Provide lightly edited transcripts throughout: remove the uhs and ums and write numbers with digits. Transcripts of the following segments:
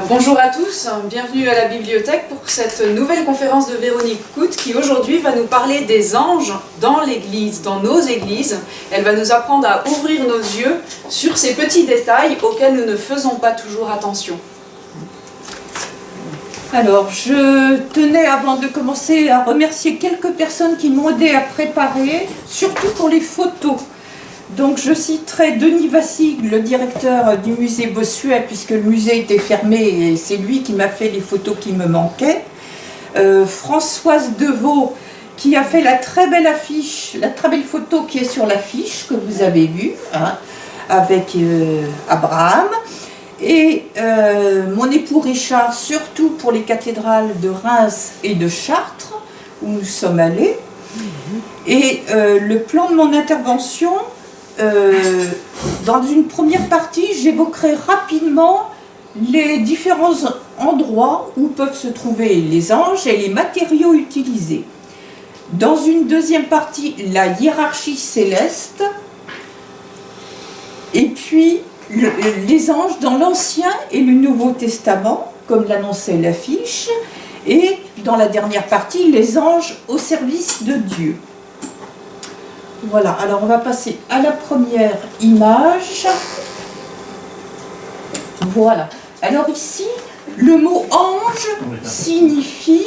Bonjour à tous, bienvenue à la bibliothèque pour cette nouvelle conférence de Véronique Coute qui aujourd'hui va nous parler des anges dans l'église, dans nos églises. Elle va nous apprendre à ouvrir nos yeux sur ces petits détails auxquels nous ne faisons pas toujours attention. Alors, je tenais avant de commencer à remercier quelques personnes qui m'ont aidé à préparer, surtout pour les photos. Donc je citerai Denis Vassig, le directeur du musée Bossuet, puisque le musée était fermé et c'est lui qui m'a fait les photos qui me manquaient. Françoise Deveau, qui a fait la très belle affiche, la très belle photo qui est sur l'affiche que vous avez vue, hein, avec Abraham. Et mon époux Richard, surtout pour les cathédrales de Reims et de Chartres, où nous sommes allés. Et le plan de mon intervention, dans une première partie, j'évoquerai rapidement les différents endroits où peuvent se trouver les anges et les matériaux utilisés. Dans une deuxième partie, la hiérarchie céleste, et puis les anges dans l'Ancien et le Nouveau Testament, comme l'annonçait l'affiche, et dans la dernière partie, les anges au service de Dieu. Voilà, alors on va passer à la première image. Voilà, alors ici, le mot ange signifie,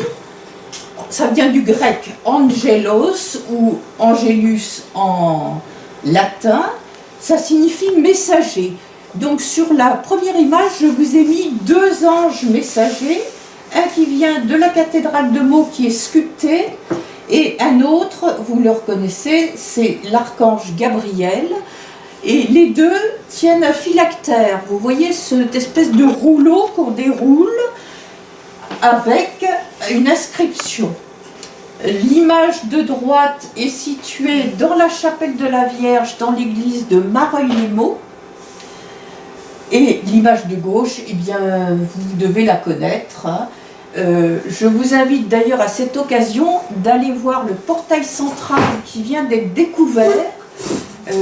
ça vient du grec angelos ou angelus en latin, ça signifie messager. Donc sur la première image, je vous ai mis deux anges messagers, un qui vient de la cathédrale de Meaux qui est sculpté, et un autre, vous le reconnaissez, c'est l'archange Gabriel. Et les deux tiennent un phylactère. Vous voyez cette espèce de rouleau qu'on déroule avec une inscription. L'image de droite est située dans la chapelle de la Vierge, dans l'église de Mareuil-les-Maux. Et l'image de gauche, eh bien, vous devez la connaître, hein. Je vous invite d'ailleurs à cette occasion d'aller voir le portail central qui vient d'être découvert.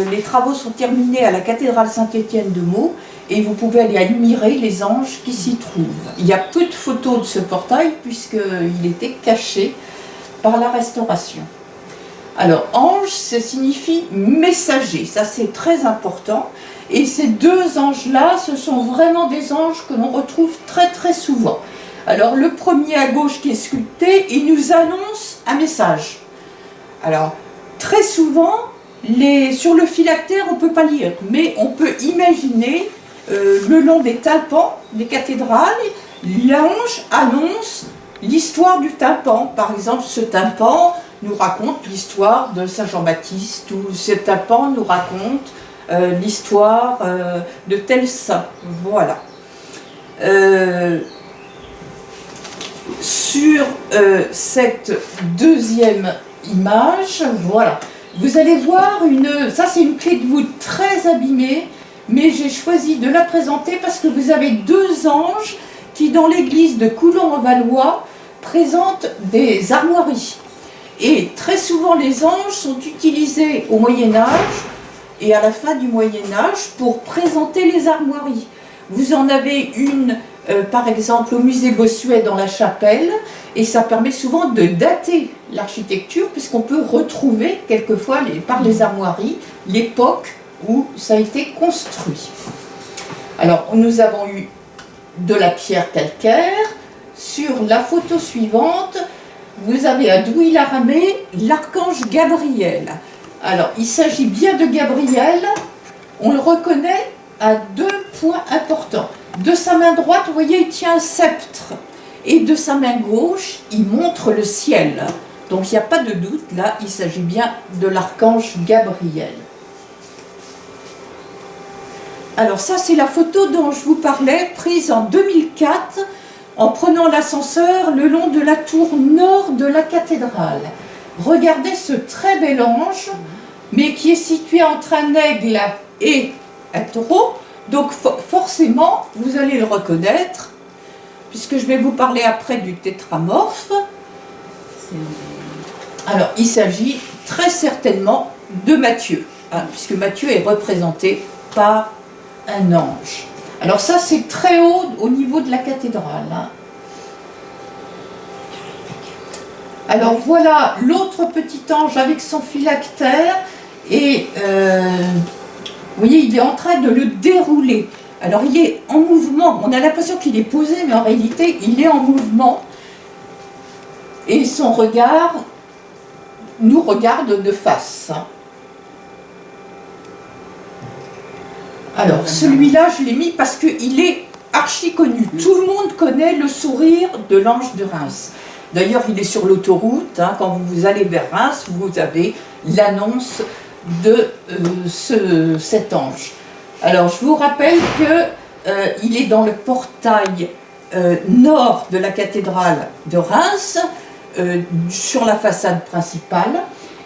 Les travaux sont terminés à la cathédrale Saint-Étienne de Meaux et vous pouvez aller admirer les anges qui s'y trouvent. Il y a peu de photos de ce portail puisqu'il était caché par la restauration. Alors ange, ça signifie messager, ça c'est très important. Et ces deux anges-là, ce sont vraiment des anges que l'on retrouve très très souvent. Alors le premier à gauche qui est sculpté, il nous annonce un message. Alors très souvent, sur le phylactère on ne peut pas lire, mais on peut imaginer le long des tympans des cathédrales, l'ange annonce l'histoire du tympan. Par exemple, ce tympan nous raconte l'histoire de Saint Jean-Baptiste, ou ce tympan nous raconte l'histoire de tel saint. Voilà. Sur cette deuxième image, voilà, vous allez voir ça c'est une clé de voûte très abîmée, mais j'ai choisi de la présenter parce que vous avez deux anges qui dans l'église de Coulon-en-Valois présentent des armoiries. Et très souvent les anges sont utilisés au Moyen-Âge et à la fin du Moyen-Âge pour présenter les armoiries. Vous en avez une par exemple au musée Bossuet dans la chapelle, et ça permet souvent de dater l'architecture puisqu'on peut retrouver quelquefois par les armoiries l'époque où ça a été construit. Alors nous avons eu de la pierre calcaire. Sur la photo suivante, vous avez à Douy-la-Ramée l'archange Gabriel. Alors il s'agit bien de Gabriel, on le reconnaît à deux points importants. De sa main droite, vous voyez, il tient un sceptre. Et de sa main gauche, il montre le ciel. Donc il n'y a pas de doute, là, il s'agit bien de l'archange Gabriel. Alors ça, c'est la photo dont je vous parlais, prise en 2004, en prenant l'ascenseur le long de la tour nord de la cathédrale. Regardez ce très bel ange, mais qui est situé entre un aigle et un taureau. Donc forcément, vous allez le reconnaître, puisque je vais vous parler après du tétramorphe. Alors, il s'agit très certainement de Matthieu, hein, puisque Matthieu est représenté par un ange. Alors ça, c'est très haut au niveau de la cathédrale. Hein. Alors voilà l'autre petit ange avec son phylactère et vous voyez, il est en train de le dérouler. Alors il est en mouvement, on a l'impression qu'il est posé, mais en réalité il est en mouvement et son regard nous regarde de face. Alors celui-là je l'ai mis parce qu'il est archi connu. Tout le monde connaît le sourire de l'ange de Reims. D'ailleurs il est sur l'autoroute, hein, quand vous allez vers Reims, vous avez l'annonce de cet ange. Alors je vous rappelle qu'il est dans le portail nord de la cathédrale de Reims, sur la façade principale,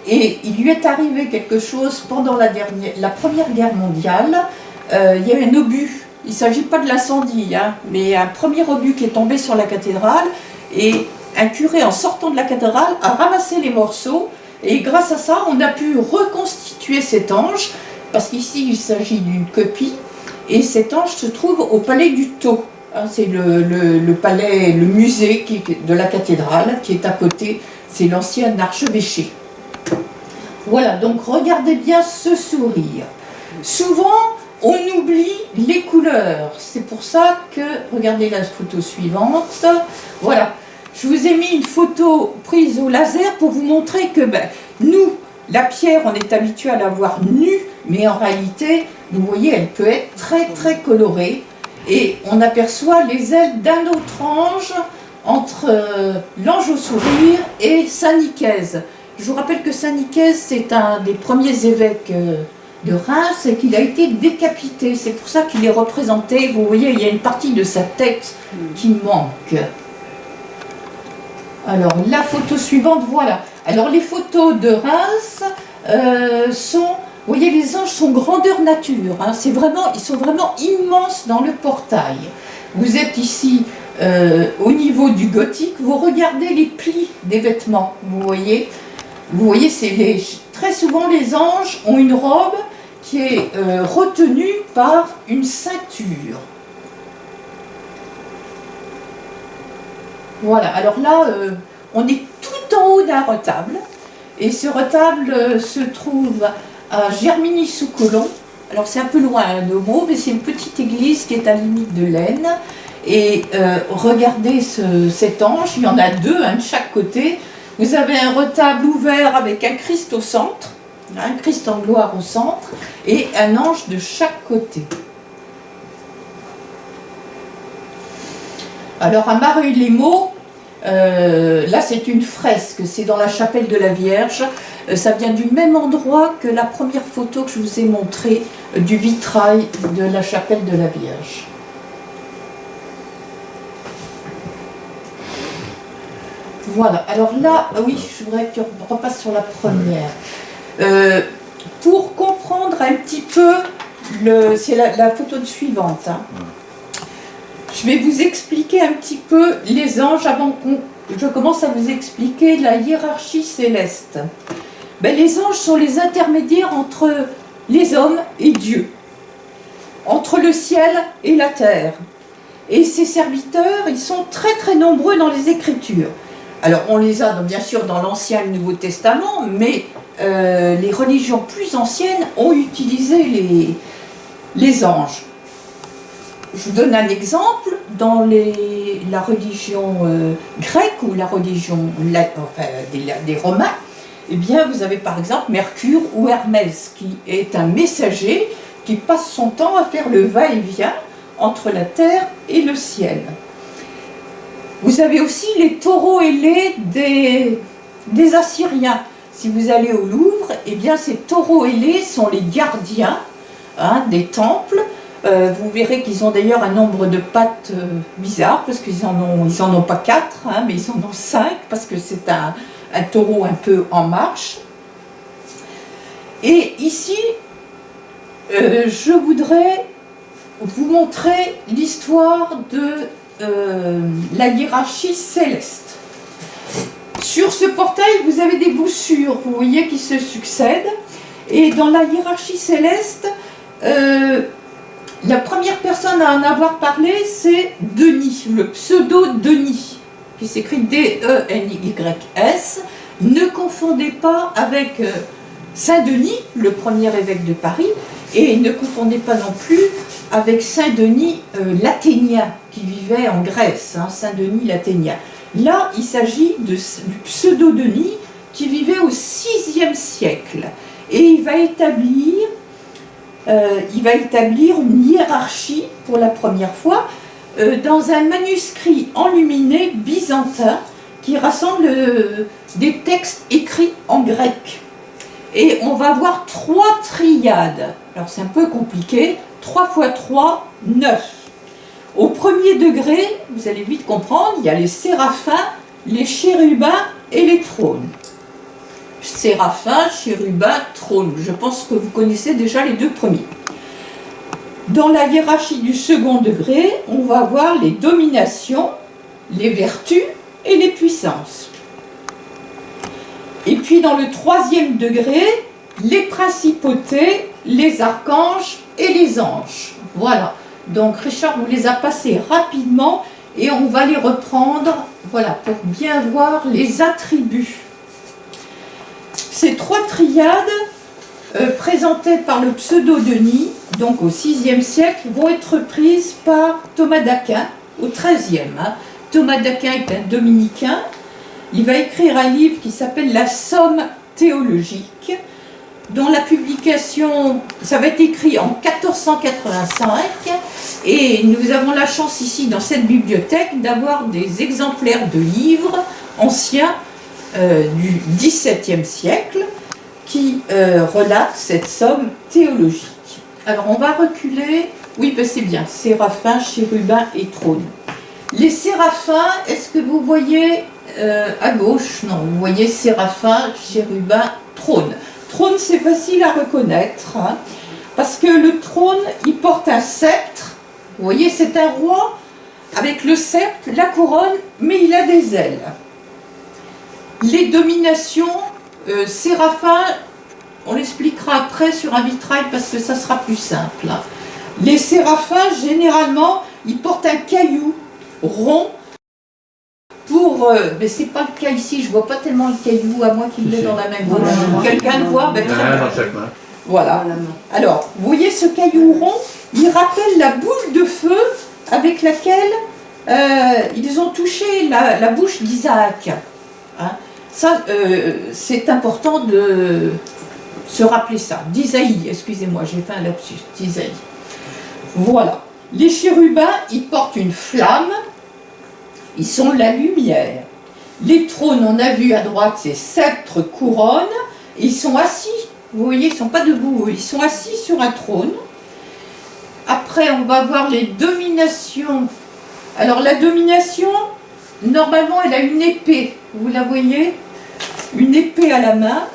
et il lui est arrivé quelque chose pendant la Première Guerre mondiale. Il y a eu un obus, il ne s'agit pas de l'incendie, hein, mais un premier obus qui est tombé sur la cathédrale, et un curé en sortant de la cathédrale a ramassé les morceaux, et grâce à ça on a pu reconstituer cet ange, parce qu'ici il s'agit d'une copie, et cet ange se trouve au palais du Tau. C'est le palais, le musée de la cathédrale qui est à côté, c'est l'ancien archevêché. Voilà, donc regardez bien ce sourire. Souvent, on oublie les couleurs. C'est pour ça que, regardez la photo suivante. Voilà, je vous ai mis une photo prise au laser pour vous montrer que nous, la pierre, on est habitué à la voir nue, mais en réalité, vous voyez, elle peut être très très colorée. Et on aperçoit les ailes d'un autre ange entre l'ange au sourire et Saint Nicaise. Je vous rappelle que Saint Nicaise, c'est un des premiers évêques de Reims et qu'il a été décapité. C'est pour ça qu'il est représenté. Vous voyez, il y a une partie de sa tête qui manque. Alors, la photo suivante, voilà. Alors, les photos de Reims sont... Vous voyez, les anges sont grandeur nature, hein. Ils sont vraiment immenses dans le portail. Vous êtes ici au niveau du gothique, vous regardez les plis des vêtements, vous voyez, très souvent les anges ont une robe qui est retenue par une ceinture. Voilà, alors là, on est tout en haut d'un retable, et ce retable se trouve à Germigny-sous-Colomb. Alors c'est un peu loin à Nemours, mais c'est une petite église qui est à la limite de l'Aisne. Et regardez cet ange, il y en a deux, un de chaque côté. Vous avez un retable ouvert avec un Christ au centre, un Christ en gloire au centre, et un ange de chaque côté. Alors à Mareuil-les-Maux, là c'est une fresque, c'est dans la chapelle de la Vierge. Ça vient du même endroit que la première photo que je vous ai montrée du vitrail de la chapelle de la Vierge. Voilà, alors là, oui, je voudrais que tu repasses sur la première. Pour comprendre un petit peu, c'est la photo suivante. Hein. Je vais vous expliquer un petit peu les anges avant que je commence à vous expliquer la hiérarchie céleste. Les anges sont les intermédiaires entre les hommes et Dieu, entre le ciel et la terre. Et ces serviteurs, ils sont très très nombreux dans les Écritures. Alors on les a bien sûr dans l'Ancien et le Nouveau Testament, mais les religions plus anciennes ont utilisé les anges. Je vous donne un exemple, dans la religion grecque ou la religion des Romains, eh bien vous avez par exemple Mercure ou Hermès, qui est un messager qui passe son temps à faire le va-et-vient entre la terre et le ciel. Vous avez aussi les taureaux ailés des Assyriens. Si vous allez au Louvre, eh bien ces taureaux ailés sont les gardiens des temples. Vous verrez qu'ils ont d'ailleurs un nombre de pattes bizarre, parce qu'ils en ont pas 4, mais ils en ont 5, parce que c'est un taureau un peu en marche. Et ici, je voudrais vous montrer l'histoire de la hiérarchie céleste. Sur ce portail, vous avez des voussures, vous voyez, qui se succèdent. Et dans la hiérarchie céleste, la première personne personne à en avoir parlé, c'est Denis, le pseudo-Denis, qui s'écrit D-E-N-Y-S. Ne confondez pas avec Saint-Denis, le premier évêque de Paris, et ne confondez pas non plus avec Saint-Denis l'Athénien, qui vivait en Grèce, hein, Saint-Denis l'Athénien. Là, il s'agit du pseudo-Denis qui vivait au VIe siècle. Et il va établir une hiérarchie pour la première fois dans un manuscrit enluminé byzantin qui rassemble des textes écrits en grec. Et on va voir 3 triades. Alors c'est un peu compliqué. 3 x 3, 9. Au premier degré, vous allez vite comprendre, il y a les séraphins, les chérubins et les trônes. Séraphins, chérubins, trônes. Je pense que vous connaissez déjà les 2 premiers. Dans la hiérarchie du second degré, on va voir les dominations, les vertus et les puissances. Et puis dans le 3e degré, les principautés, les archanges et les anges. Voilà. Donc Richard vous les a passés rapidement et on va les reprendre, voilà, pour bien voir les attributs. Ces 3 triades présentées par le pseudo-Denis, donc au VIe siècle, vont être prises par Thomas d'Aquin au XIIIe. Hein. Thomas d'Aquin est un dominicain. Il va écrire un livre qui s'appelle La Somme théologique, dont la publication, ça va être écrit en 1485, et nous avons la chance ici dans cette bibliothèque d'avoir des exemplaires de livres anciens du XVIIe siècle qui relatent cette somme théologique. Alors on va reculer, oui ben c'est bien, séraphins, chérubins et trônes. Les séraphins, est-ce que vous voyez à gauche? Non, vous voyez séraphins, chérubins, trône. Trône, c'est facile à reconnaître, hein, parce que le trône, il porte un sceptre. Vous voyez, c'est un roi avec le sceptre, la couronne, mais il a des ailes. Les dominations, séraphins, on l'expliquera après sur un vitrail parce que ça sera plus simple. Hein. Les séraphins, généralement, ils portent un caillou rond. Mais c'est pas le cas ici, je vois pas tellement le caillou, à moins qu'il l'ait dans la main gauche. Quelqu'un le voit, ben, très bien. Dans chaque main. Voilà. Alors, vous voyez ce caillou rond, il rappelle la boule de feu avec laquelle ils ont touché la bouche d'Isaac. Hein. Ça, c'est important de se rappeler ça. D'Isaïe, excusez-moi, j'ai fait un lapsus, d'Isaïe. Voilà. Les chérubins, ils portent une flamme. Ils sont la lumière. Les trônes, on a vu à droite, c'est sceptre, couronne. Ils sont assis. Vous voyez, ils ne sont pas debout. Ils sont assis sur un trône. Après, on va voir les dominations. Alors, la domination, normalement, elle a une épée. Vous la voyez? Une épée à la main.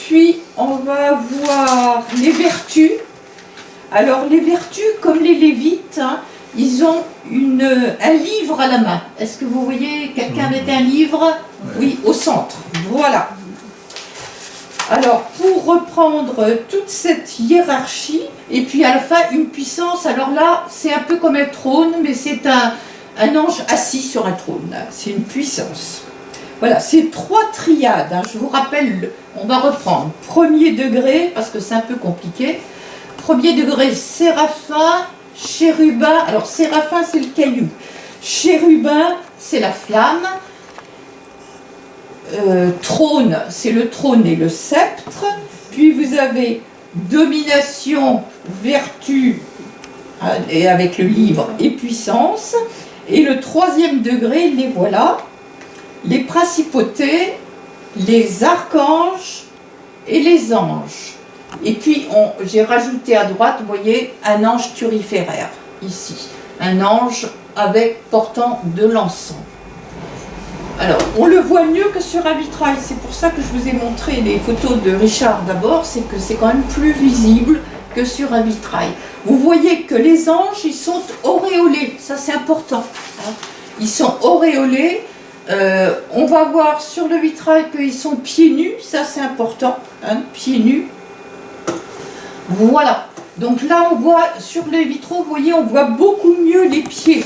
Puis, on va voir les vertus. Alors, les vertus, comme les Lévites, hein, ils ont un livre à la main. Est-ce que vous voyez quelqu'un avec un livre? Oui, au centre. Voilà. Alors, pour reprendre toute cette hiérarchie, et puis à la fin, une puissance, alors là, c'est un peu comme un trône, mais c'est un ange assis sur un trône. C'est une puissance. Voilà, c'est 3 triades. Hein. Je vous rappelle, on va reprendre. Premier degré, parce que c'est un peu compliqué. Premier degré, séraphin, chérubin. Alors, séraphin, c'est le caillou. Chérubin, c'est la flamme. Trône, c'est le trône et le sceptre. Puis vous avez domination, vertu, et avec le livre, et puissance. Et le 3e degré, les voilà. Les principautés, les archanges et les anges. Et puis, j'ai rajouté à droite, vous voyez, un ange turiféraire, ici. Un ange portant de l'encens. Alors, on le voit mieux que sur un vitrail. C'est pour ça que je vous ai montré les photos de Richard d'abord. C'est que c'est quand même plus visible que sur un vitrail. Vous voyez que les anges, ils sont auréolés. Ça, c'est important. Hein. Ils sont auréolés. On va voir sur le vitrail qu'ils sont pieds nus. Ça, c'est important. Hein, pieds nus. Voilà. Donc là, on voit, sur les vitraux, vous voyez, on voit beaucoup mieux les pieds.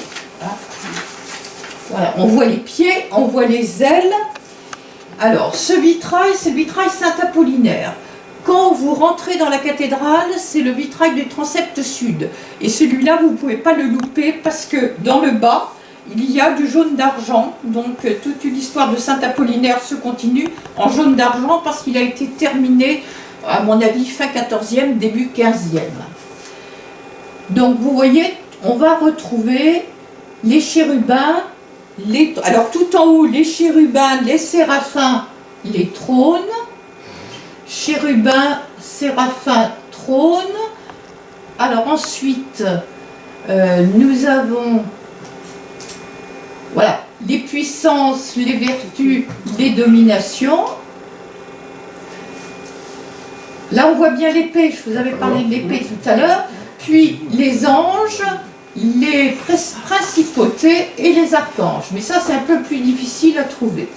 Voilà, on voit les pieds, on voit les ailes. Alors, ce vitrail, c'est le vitrail Saint-Apollinaire. Quand vous rentrez dans la cathédrale, c'est le vitrail du transept sud. Et celui-là, vous ne pouvez pas le louper parce que dans le bas, il y a du jaune d'argent. Donc, toute l'histoire de Saint-Apollinaire se continue en jaune d'argent parce qu'il a été terminé, à mon avis, fin 14e, début 15e. Donc, vous voyez, on va retrouver les chérubins, alors tout en haut, les chérubins, les séraphins, les trônes. Chérubins, séraphins, trônes. Alors ensuite, nous avons voilà, les puissances, les vertus, les dominations. Là, on voit bien l'épée, je vous avais parlé de l'épée tout à l'heure. Puis les anges, les principautés et les archanges. Mais ça, c'est un peu plus difficile à trouver.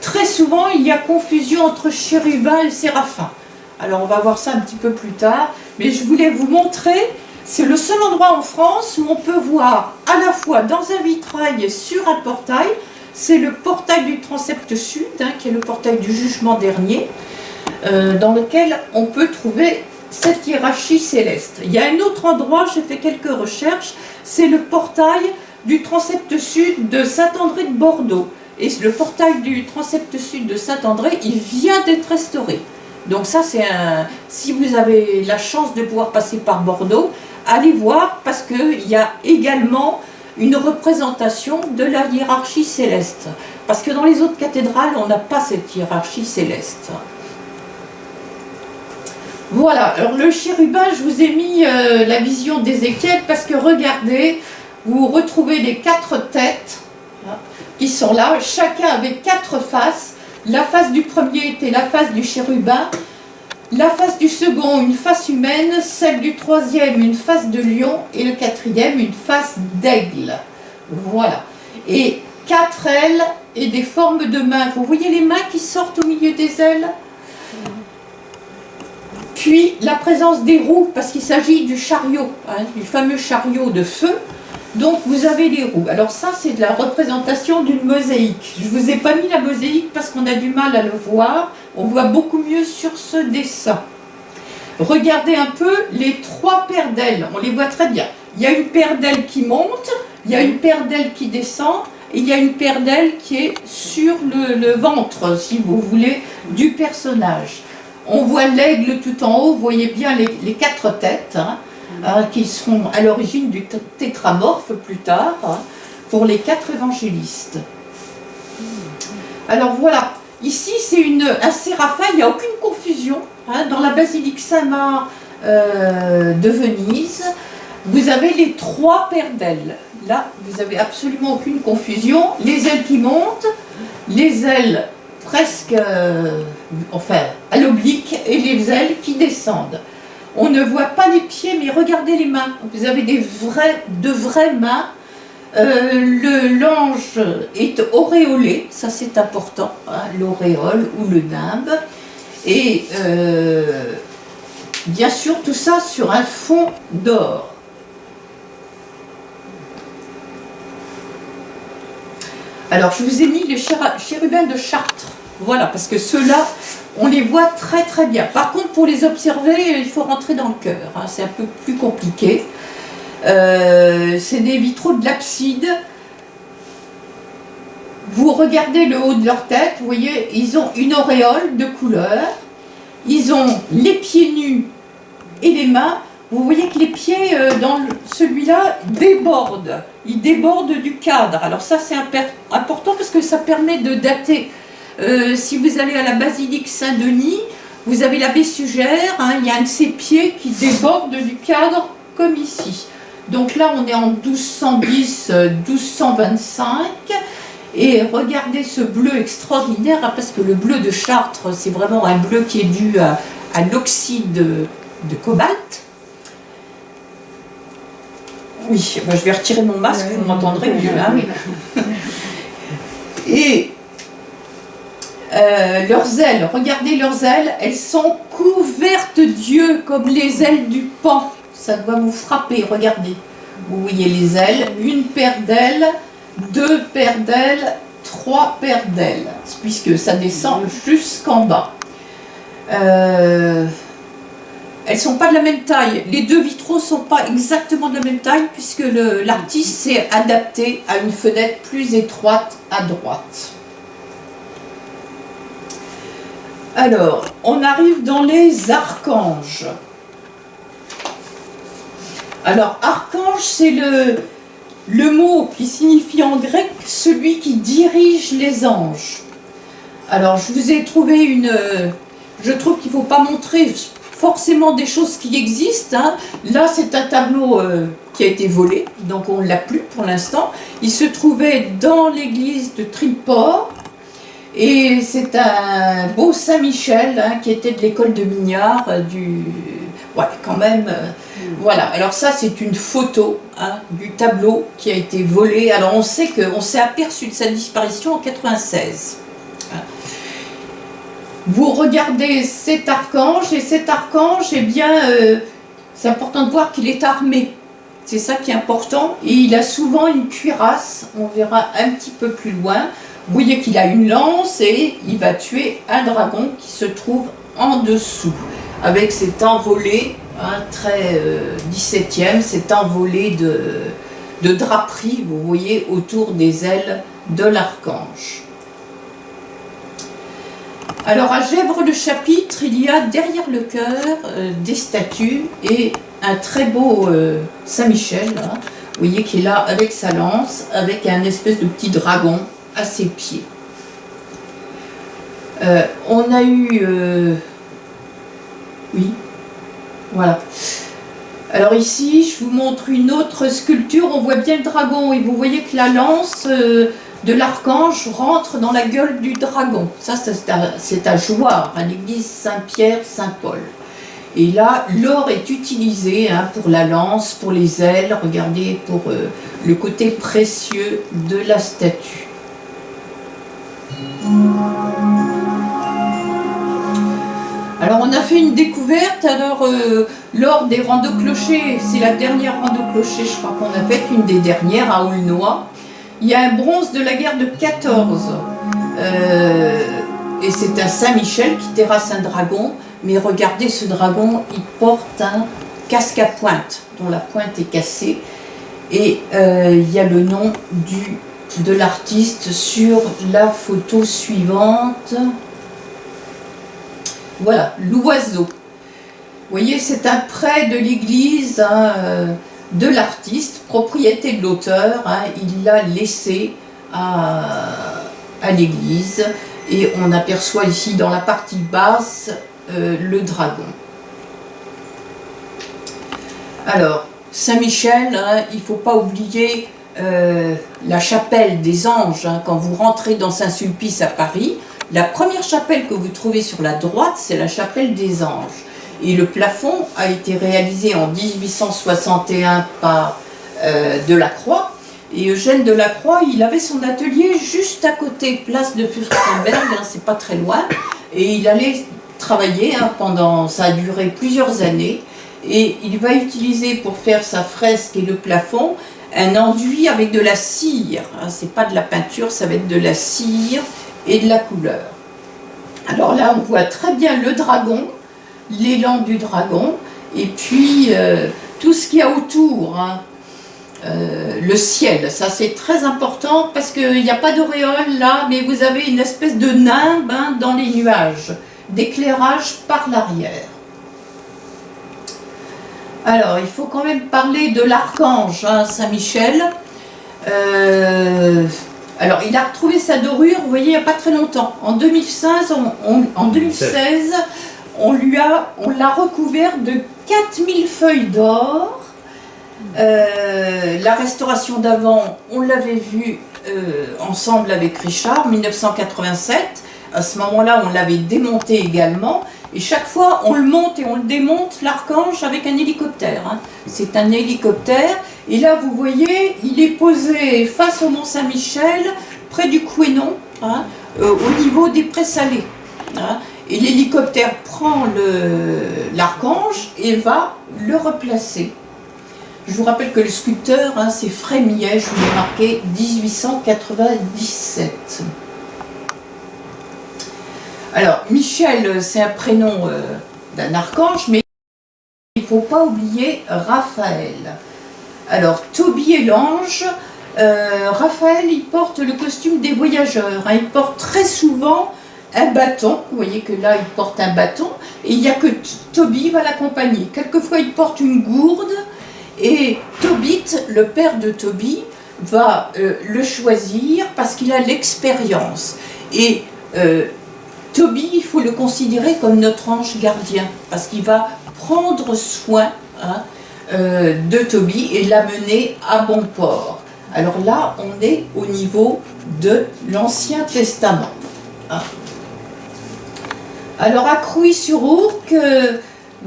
Très souvent, il y a confusion entre chérubins et séraphins. Alors, on va voir ça un petit peu plus tard. Mais je voulais vous montrer, c'est le seul endroit en France où on peut voir à la fois dans un vitrail et sur un portail. C'est le portail du transept sud, qui est le portail du jugement dernier, dans lequel on peut trouver cette hiérarchie céleste. Il y a un autre endroit, j'ai fait quelques recherches, c'est le portail du transept sud de Saint-André de Bordeaux. Et le portail du transept sud de Saint-André, il vient d'être restauré. Donc ça, c'est un... Si vous avez la chance de pouvoir passer par Bordeaux, allez voir, parce qu'il y a également une représentation de la hiérarchie céleste. Parce que dans les autres cathédrales, on n'a pas cette hiérarchie céleste. Voilà, alors le chérubin, je vous ai mis la vision d'Ézéchiel, parce que regardez, vous retrouvez les 4 têtes, qui sont là, chacun avec 4 faces. La face du premier était la face du chérubin, la face du second une face humaine, celle du troisième une face de lion et le quatrième une face d'aigle. Voilà. Et 4 ailes et des formes de mains. Vous voyez les mains qui sortent au milieu des ailes? Puis la présence des roues, parce qu'il s'agit du chariot, du fameux chariot de feu. Donc vous avez les roues. Alors ça, c'est de la représentation d'une mosaïque. Je ne vous ai pas mis la mosaïque parce qu'on a du mal à le voir. On voit beaucoup mieux sur ce dessin. Regardez un peu les 3 paires d'ailes. On les voit très bien. Il y a une paire d'ailes qui monte, il y a une paire d'ailes qui descend, et il y a une paire d'ailes qui est sur le ventre, si vous voulez, du personnage. On voit l'aigle tout en haut, vous voyez bien les 4 têtes, qui seront à l'origine du tétramorphe plus tard, pour les 4 évangélistes. Alors voilà, ici c'est un séraphin, il n'y a aucune confusion. Dans la basilique Saint-Marc de Venise, vous avez les 3 paires d'ailes. Là, vous n'avez absolument aucune confusion. Les ailes qui montent, les ailes presque enfin, à l'oblique, et les ailes qui descendent. On ne voit pas les pieds, mais regardez les mains. Vous avez de vraies mains. L'ange est auréolé, ça c'est important, l'auréole ou le nimbe. Et bien sûr, tout ça sur un fond d'or. Alors, je vous ai mis les chérubins de Chartres. Voilà, parce que ceux-là, on les voit très très bien. Par contre, pour les observer, il faut rentrer dans le cœur. C'est un peu plus compliqué. C'est des vitraux de l'abside. Vous regardez le haut de leur tête, vous voyez, ils ont une auréole de couleur. Ils ont les pieds nus et les mains. Vous voyez que les pieds, dans celui-là, débordent. Ils débordent du cadre. Alors ça, c'est important parce que ça permet de dater. Si vous allez à la basilique Saint-Denis, vous avez l'abbé Sugère, il y a un de ses pieds qui déborde du cadre, comme ici. Donc là, on est en 1210, 1225. Et regardez ce bleu extraordinaire, parce que le bleu de Chartres, c'est vraiment un bleu qui est dû à l'oxyde de cobalt. Oui, moi je vais retirer mon masque, vous m'entendrez mieux. Et leurs ailes, regardez leurs ailes, elles sont couvertes d'yeux comme les ailes du paon. ça doit vous frapper, regardez. Vous voyez les ailes, une paire d'ailes, deux paires d'ailes, trois paires d'ailes, puisque ça descend jusqu'en bas. Elles ne sont pas de la même taille. Les deux vitraux ne sont pas exactement de la même taille, puisque l'artiste s'est adapté à une fenêtre plus étroite à droite. Alors, on arrive dans les archanges. Alors, archange, c'est le mot qui signifie en grec celui qui dirige les anges. Alors, je vous ai trouvé je trouve qu'il ne faut pas montrer forcément des choses qui existent. Hein. Là, c'est un tableau qui a été volé, donc on ne l'a plus pour l'instant. Il se trouvait dans l'église de Triport. Et c'est un beau Saint-Michel hein, qui était de l'école de Mignard, ouais, quand même. Voilà, alors ça c'est une photo hein, du tableau qui a été volé. Alors on s'est aperçu de sa disparition en 96. Vous regardez cet archange, et cet archange, eh bien, c'est important de voir qu'il est armé. C'est ça qui est important. Et il a souvent une cuirasse, on verra un petit peu plus loin. Vous voyez qu'il a une lance et il va tuer un dragon qui se trouve en dessous. Avec cet envolé, hein, très 17e, cet envolé de draperie, vous voyez, autour des ailes de l'archange. Alors à Gesvres-le-Chapitre, il y a derrière le chœur des statues et un très beau Saint-Michel, hein, vous voyez qu'il est là avec sa lance, avec un espèce de petit dragon à ses pieds. On a eu... oui, voilà. Alors ici, je vous montre une autre sculpture, on voit bien le dragon et vous voyez que la lance de l'archange rentre dans la gueule du dragon. Ça, c'est à Jouarre, à l'église Saint-Pierre, Saint-Paul. Et là, l'or est utilisé hein, pour la lance, pour les ailes, regardez, pour le côté précieux de la statue. Alors on a fait une découverte, alors lors des randos clochers, c'est la dernière rando clocher je crois qu'on a faite, une des dernières à Aulnoy, il y a un bronze de la guerre de 14 et c'est un Saint-Michel qui terrasse un dragon, mais regardez ce dragon, il porte un casque à pointe dont la pointe est cassée et il y a le nom de l'artiste sur la photo suivante. Voilà, l'oiseau. Vous voyez, c'est un prêt de l'église hein, de l'artiste, propriété de l'auteur. Hein, il l'a laissé à l'église et on aperçoit ici dans la partie basse le dragon. Alors, Saint-Michel, hein, il ne faut pas oublier la chapelle des anges. Hein, quand vous rentrez dans Saint-Sulpice à Paris, la première chapelle que vous trouvez sur la droite, c'est la chapelle des anges. Et le plafond a été réalisé en 1861 par Delacroix. Et Eugène Delacroix, il avait son atelier juste à côté, place de Fürstenberg, hein, c'est pas très loin. Et il allait travailler hein, ça a duré plusieurs années. Et il va utiliser pour faire sa fresque et le plafond un enduit avec de la cire. Hein, c'est pas de la peinture, ça va être de la cire et de la couleur. Alors là, on voit très bien le dragon, l'élan du dragon, et puis tout ce qu'il y a autour, hein, le ciel, ça c'est très important parce qu'il n'y a pas d'auréole là, mais vous avez une espèce de nimbe hein, dans les nuages, d'éclairage par l'arrière. Alors, il faut quand même parler de l'archange, hein, Saint-Michel. Alors, il a retrouvé sa dorure, vous voyez, il n'y a pas très longtemps. En 2016, on l'a recouvert de 4000 feuilles d'or. La restauration d'avant, on l'avait vu ensemble avec Richard, 1987. À ce moment-là, on l'avait démonté également. Et chaque fois, on le monte et on le démonte, l'archange, avec un hélicoptère. Hein. C'est un hélicoptère. Et là, vous voyez, il est posé face au Mont Saint-Michel, près du Couesnon, hein, au niveau des Prés Salés. Hein. Et l'hélicoptère prend l'archange et va le replacer. Je vous rappelle que le sculpteur, hein, c'est Frémiet, je vous l'ai marqué, 1897. Alors, Michel, c'est un prénom d'un archange, mais il ne faut pas oublier Raphaël. Alors, Tobie et l'ange, Raphaël, il porte le costume des voyageurs. Hein, il porte très souvent un bâton. Vous voyez que là, il porte un bâton. Et il n'y a que Tobie va l'accompagner. Quelquefois, il porte une gourde. Et Tobit, le père de Tobie, va le choisir parce qu'il a l'expérience. Et Tobie, il faut le considérer comme notre ange gardien, parce qu'il va prendre soin, hein, de Tobie et l'amener à bon port. Alors là, on est au niveau de l'Ancien Testament. Hein. Alors à Crouy-sur-Ourcq,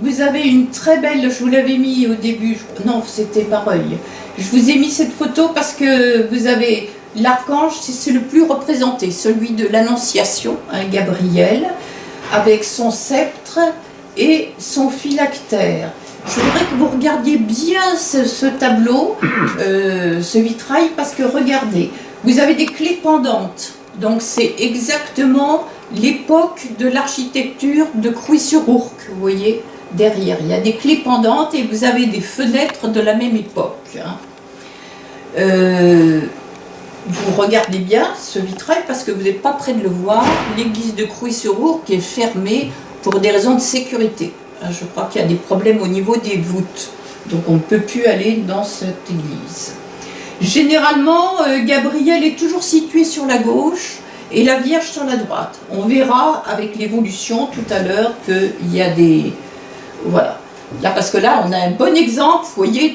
vous avez une très belle, je vous l'avais mis au début, non c'était Mareuil, je vous ai mis cette photo parce que vous avez l'archange, c'est le plus représenté, celui de l'Annonciation, hein, Gabriel, avec son sceptre et son phylactère. Je voudrais que vous regardiez bien ce tableau, ce vitrail, parce que regardez, vous avez des clés pendantes, donc c'est exactement l'époque de l'architecture de Crouy-sur-Ourcq, vous voyez, derrière. Il y a des clés pendantes et vous avez des fenêtres de la même époque. Hein. Vous regardez bien ce vitrail parce que vous n'êtes pas près de le voir. L'église de Crouy-sur-Ourcq est fermée pour des raisons de sécurité. Je crois qu'il y a des problèmes au niveau des voûtes. Donc on ne peut plus aller dans cette église. Généralement, Gabriel est toujours situé sur la gauche et la Vierge sur la droite. On verra avec l'évolution tout à l'heure qu'il y a des... Voilà. Là, parce que là, on a un bon exemple, vous voyez,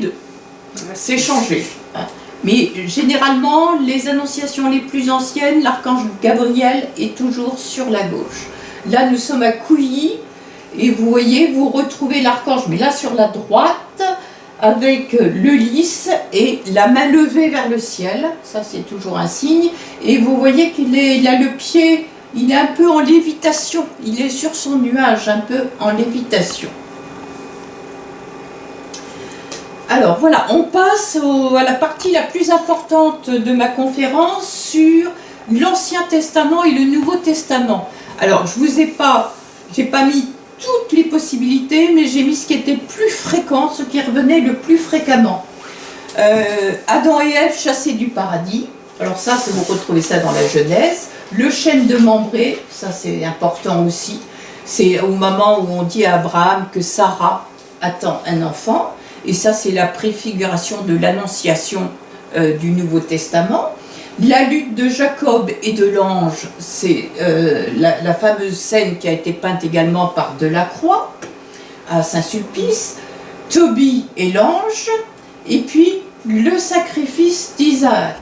c'est changé. Hein. Mais généralement, les annonciations les plus anciennes, l'archange Gabriel est toujours sur la gauche. Là, nous sommes à Couilly, et vous voyez, vous retrouvez l'archange, mais là sur la droite, avec le lys et la main levée vers le ciel. Ça, c'est toujours un signe. Et vous voyez qu'il a le pied, il est un peu en lévitation. Il est sur son nuage, un peu en lévitation. Alors voilà, on passe à la partie la plus importante de ma conférence sur l'Ancien Testament et le Nouveau Testament. Alors, j'ai pas mis toutes les possibilités, mais j'ai mis ce qui était plus fréquent, ce qui revenait le plus fréquemment. Adam et Ève chassés du paradis. Alors ça, vous retrouvez ça dans la Genèse. Le chêne de Mambré, ça c'est important aussi. C'est au moment où on dit à Abraham que Sarah attend un enfant. Et ça, c'est la préfiguration de l'annonciation du Nouveau Testament. La lutte de Jacob et de l'ange, c'est la fameuse scène qui a été peinte également par Delacroix à Saint-Sulpice. Tobie et l'ange, et puis le sacrifice d'Isaac.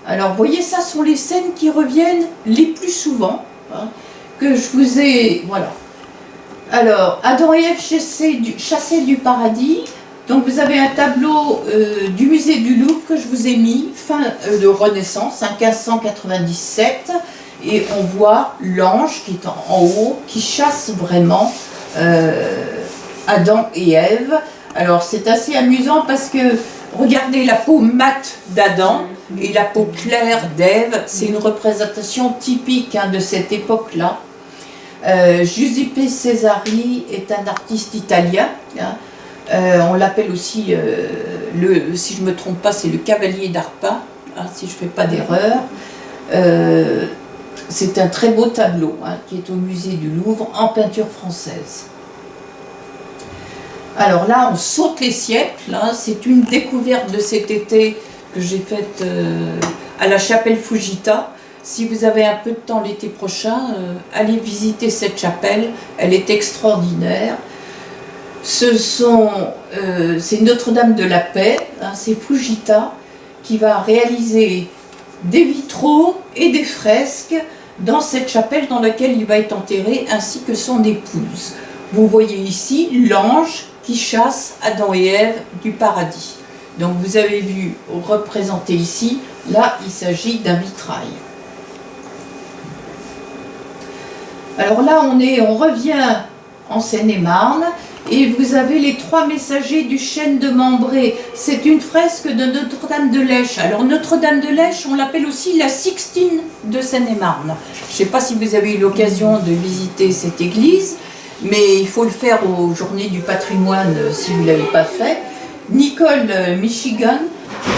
Alors, vous voyez, ça sont les scènes qui reviennent les plus souvent, hein, que je vous ai... Voilà. Alors, Adam et Ève chassés du paradis. Donc vous avez un tableau du musée du Louvre que je vous ai mis, fin de Renaissance, 1597, et on voit l'ange qui est en haut, qui chasse vraiment Adam et Ève. Alors c'est assez amusant parce que, regardez la peau mate d'Adam et la peau claire d'Ève, c'est une représentation typique, hein, de cette époque-là. Giuseppe Cesari est un artiste italien, hein. On l'appelle aussi, si je ne me trompe pas, c'est le cavalier d'Arpin, hein, si je ne fais pas d'erreur. C'est un très beau tableau, hein, qui est au musée du Louvre en peinture française. Alors là, on saute les siècles, hein, c'est une découverte de cet été que j'ai faite à la chapelle Fujita. Si vous avez un peu de temps l'été prochain, allez visiter cette chapelle, elle est extraordinaire. C'est Notre-Dame de la Paix, hein, c'est Fujita qui va réaliser des vitraux et des fresques dans cette chapelle dans laquelle il va être enterré, ainsi que son épouse. Vous voyez ici l'ange qui chasse Adam et Ève du paradis. Donc vous avez vu représenté ici, là il s'agit d'un vitrail. Alors là, on revient en Seine-et-Marne, et vous avez les 3 messagers du chêne de Membré. C'est une fresque de Notre-Dame de Lèche. Alors Notre-Dame de Lèche, on l'appelle aussi la Sixtine de Seine-et-Marne. Je ne sais pas si vous avez eu l'occasion de visiter cette église, mais il faut le faire aux Journées du patrimoine si vous ne l'avez pas fait. Nicole Michigan,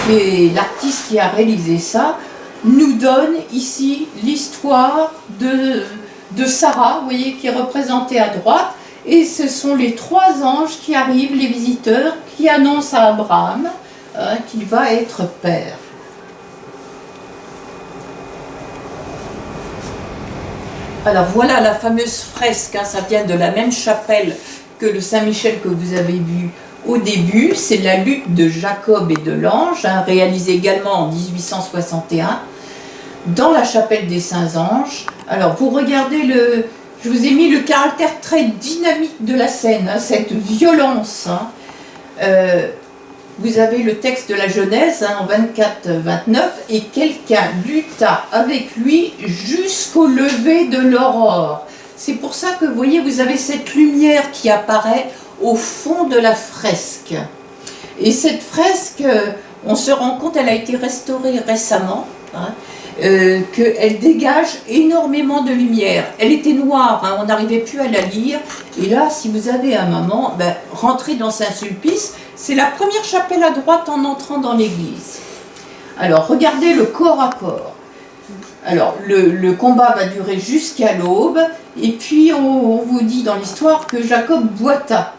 qui est l'artiste qui a réalisé ça, nous donne ici l'histoire de Sarah, vous voyez, qui est représentée à droite. Et ce sont les 3 anges qui arrivent, les visiteurs, qui annoncent à Abraham qu'il va être père. Alors voilà la fameuse fresque, ça vient de la même chapelle que le Saint-Michel que vous avez vu au début. C'est la lutte de Jacob et de l'ange, réalisée également en 1861, dans la chapelle des Saints-Anges. Alors vous regardez je vous ai mis le caractère très dynamique de la scène, cette violence. Vous avez le texte de la Genèse en 24-29, et quelqu'un lutta avec lui jusqu'au lever de l'aurore. C'est pour ça que vous voyez, vous avez cette lumière qui apparaît au fond de la fresque. Et cette fresque, on se rend compte, elle a été restaurée récemment, qu'elle dégage énormément de lumière. Elle était noire, on n'arrivait plus à la lire. Et là, si vous avez un moment, rentrez dans Saint-Sulpice, c'est la première chapelle à droite en entrant dans l'église. Alors, regardez le corps à corps. Alors, le combat va durer jusqu'à l'aube, et puis on vous dit dans l'histoire que Jacob boita.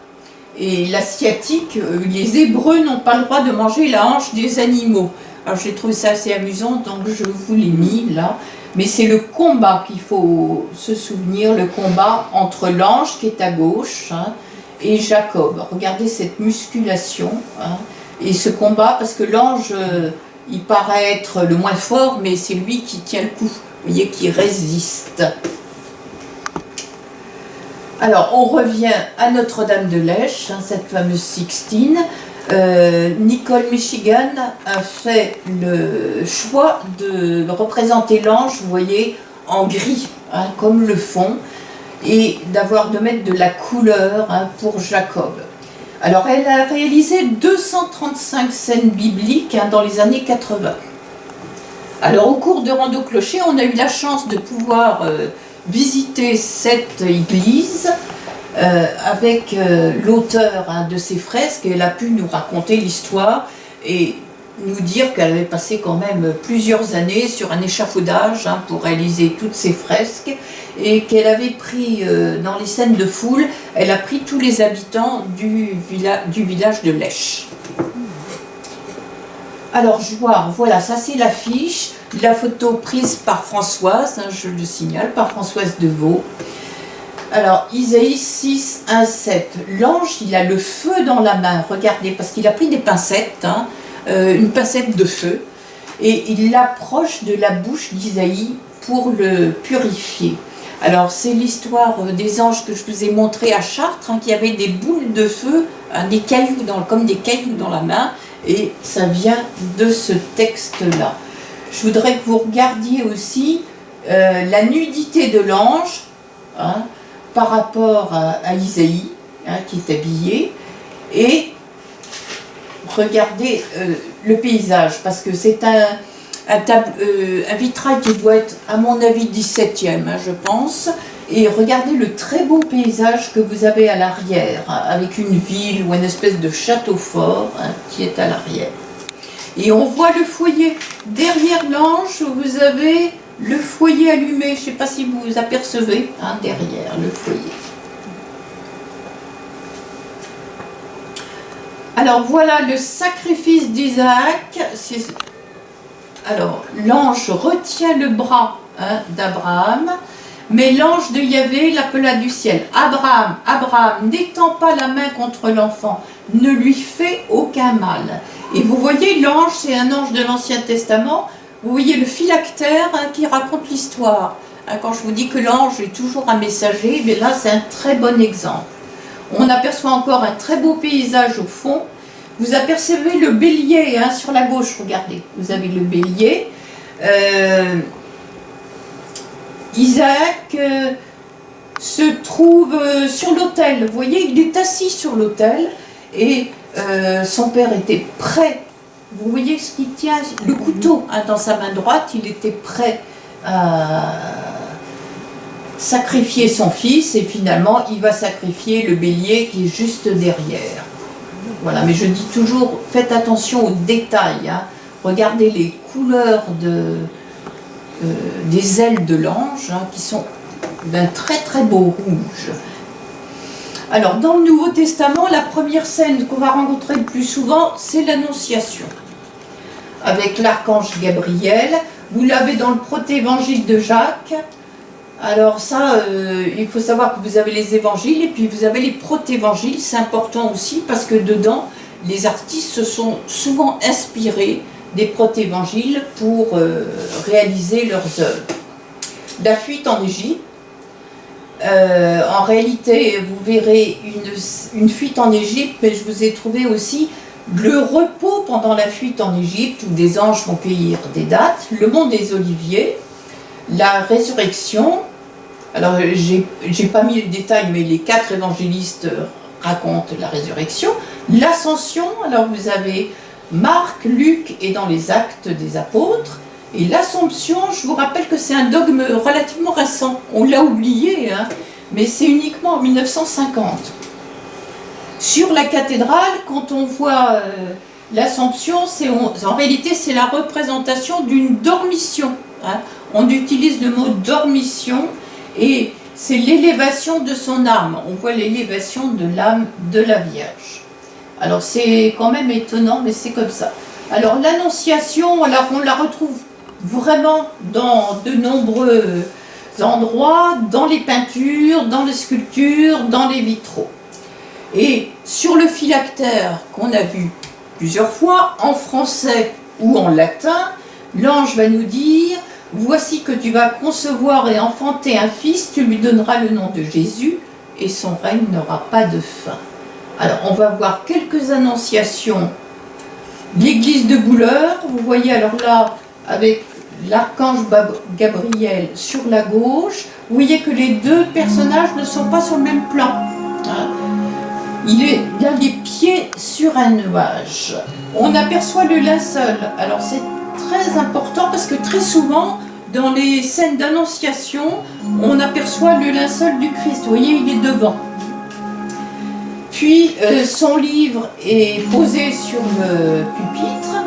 Et l'Asiatique, les Hébreux n'ont pas le droit de manger la hanche des animaux. Alors j'ai trouvé ça assez amusant, donc je vous l'ai mis là. Mais c'est le combat qu'il faut se souvenir, le combat entre l'ange qui est à gauche et Jacob. Regardez cette musculation et ce combat, parce que l'ange, il paraît être le moins fort, mais c'est lui qui tient le coup, vous voyez, qui résiste. Alors on revient à Notre-Dame de Lèche, cette fameuse Sixtine. Nicole Michigan a fait le choix de représenter l'ange, vous voyez, en gris, comme le fond, et de mettre de la couleur pour Jacob. Alors elle a réalisé 235 scènes bibliques dans les années 80. Alors au cours de Rando Clocher, on a eu la chance de pouvoir visiter cette église avec l'auteur de ces fresques. Elle a pu nous raconter l'histoire et nous dire qu'elle avait passé quand même plusieurs années sur un échafaudage pour réaliser toutes ces fresques, et qu'elle avait pris dans les scènes de foule, elle a pris tous les habitants du village de Lèche. Alors Jouarre, voilà, ça c'est l'affiche, la photo prise par Françoise, je le signale, par Françoise Deveau. Alors, Isaïe 6, 1, 7. L'ange, il a le feu dans la main. Regardez, parce qu'il a pris des pincettes, une pincette de feu, et il l'approche de la bouche d'Isaïe pour le purifier. Alors, c'est l'histoire des anges que je vous ai montré à Chartres, qui avaient des boules de feu, des cailloux comme des cailloux dans la main, et ça vient de ce texte-là. Je voudrais que vous regardiez aussi la nudité de l'ange, par rapport à Isaïe, qui est habillé, et regardez le paysage, parce que c'est un vitrail qui doit être, à mon avis, 17e, je pense, et regardez le très beau paysage que vous avez à l'arrière, avec une ville ou une espèce de château fort qui est à l'arrière. Et on voit le foyer. Derrière l'ange, vous avez le foyer allumé, je ne sais pas si vous vous apercevez, derrière le foyer. Alors voilà le sacrifice d'Isaac. Alors l'ange retient le bras d'Abraham, mais l'ange de Yahvé l'appela du ciel. Abraham, Abraham, n'étends pas la main contre l'enfant, ne lui fais aucun mal. Et vous voyez, l'ange, c'est un ange de l'Ancien Testament. Vous voyez le phylactère qui raconte l'histoire. Quand je vous dis que l'ange est toujours un messager, mais là c'est un très bon exemple. On aperçoit encore un très beau paysage au fond. Vous apercevez le bélier sur la gauche, regardez. Vous avez le bélier. Isaac, se trouve sur l'autel. Vous voyez, il est assis sur l'autel et son père était prêt. Vous voyez ce qu'il tient, le couteau dans sa main droite, il était prêt à sacrifier son fils et finalement il va sacrifier le bélier qui est juste derrière. Voilà, mais je dis toujours, faites attention aux détails. Hein. Regardez les couleurs des ailes de l'ange qui sont d'un très très beau rouge. Alors, dans le Nouveau Testament, la première scène qu'on va rencontrer le plus souvent, c'est l'Annonciation. Avec l'archange Gabriel. Vous l'avez dans le protévangile de Jacques. Alors ça, il faut savoir que vous avez les évangiles et puis vous avez les protévangiles. C'est important aussi parce que dedans, les artistes se sont souvent inspirés des protévangiles pour réaliser leurs œuvres. La fuite en Égypte. En réalité, vous verrez une fuite en Égypte, mais je vous ai trouvé aussi le repos pendant la fuite en Égypte, où des anges vont cueillir des dattes, le mont des Oliviers, la résurrection. Alors, j'ai pas mis le détail, mais les 4 évangélistes racontent la résurrection. L'ascension, alors vous avez Marc, Luc et dans les Actes des Apôtres. Et l'Assomption, je vous rappelle que c'est un dogme relativement récent. On l'a oublié, hein, mais c'est uniquement en 1950. Sur la cathédrale, quand on voit l'Assomption, en réalité c'est la représentation d'une dormition. Hein. On utilise le mot dormition et c'est l'élévation de son âme. On voit l'élévation de l'âme de la Vierge. Alors c'est quand même étonnant, mais c'est comme ça. Alors l'Annonciation, alors on la retrouve vraiment dans de nombreux endroits, dans les peintures, dans les sculptures, dans les vitraux. Et sur le phylactère qu'on a vu plusieurs fois, en français ou en latin, l'ange va nous dire « Voici que tu vas concevoir et enfanter un fils, tu lui donneras le nom de Jésus, et son règne n'aura pas de fin. » Alors, on va voir quelques annonciations. L'église de Bouleur, vous voyez alors là, avec l'archange Gabriel sur la gauche, vous voyez que les deux personnages ne sont pas sur le même plan. Hein. Il a les pieds sur un nuage. On aperçoit le linceul. Alors c'est très important parce que très souvent, dans les scènes d'annonciation, on aperçoit le linceul du Christ. Vous voyez, il est devant. Puis son livre est posé sur le pupitre.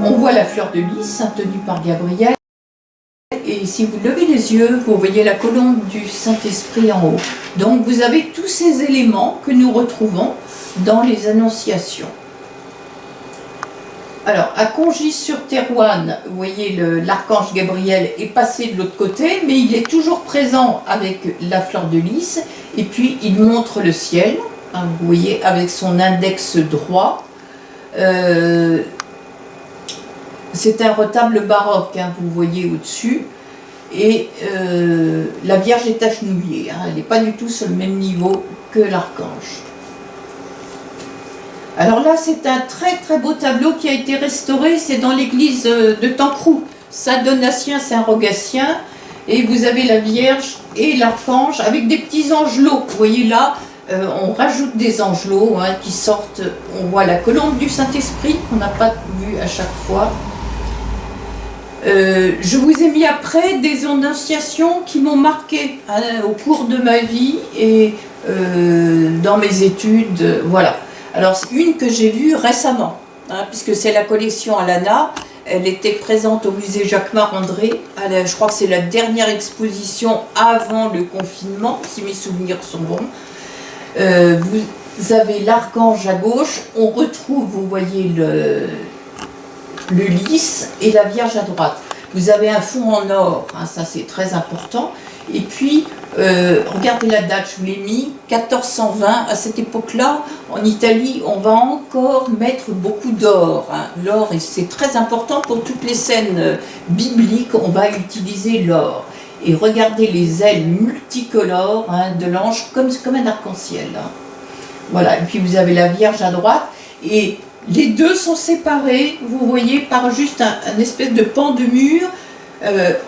On voit la fleur de lys tenue par Gabriel. Et si vous levez les yeux, vous voyez la colombe du Saint-Esprit en haut. Donc vous avez tous ces éléments que nous retrouvons dans les Annonciations. Alors, à Congis-sur-Thérouanne, vous voyez l'archange Gabriel est passé de l'autre côté, mais il est toujours présent avec la fleur de lys. Et puis il montre le ciel, hein, vous voyez, avec son index droit. C'est un retable baroque, hein, vous voyez au-dessus. Et la Vierge est agenouillée, hein, elle n'est pas du tout sur le même niveau que l'archange. Alors là, c'est un très très beau tableau qui a été restauré, c'est dans l'église de Tancroux, Saint-Donatien, Saint-Rogatien, et vous avez la Vierge et l'archange avec des petits angelots. Vous voyez là, on rajoute des angelots hein, qui sortent, on voit la colombe du Saint-Esprit, qu'on n'a pas vu à chaque fois. Je vous ai mis après des annonciations qui m'ont marqué hein, au cours de ma vie et dans mes études, voilà. Alors une que j'ai vue récemment, hein, puisque c'est la collection Alana, elle était présente au musée Jacquemart-André, je crois que c'est la dernière exposition avant le confinement, si mes souvenirs sont bons. Vous avez l'archange à gauche, on retrouve, vous voyez le lys et la Vierge à droite. Vous avez un fond en or, hein, ça c'est très important. Et puis, regardez la date, je vous l'ai mis, 1420. À cette époque-là, en Italie, on va encore mettre beaucoup d'or. Hein. L'or, c'est très important pour toutes les scènes bibliques, on va utiliser l'or. Et regardez les ailes multicolores hein, de l'ange, comme un arc-en-ciel. Hein. Voilà, et puis vous avez la Vierge à droite. Et les deux sont séparés, vous voyez, par juste un espèce de pan de mur.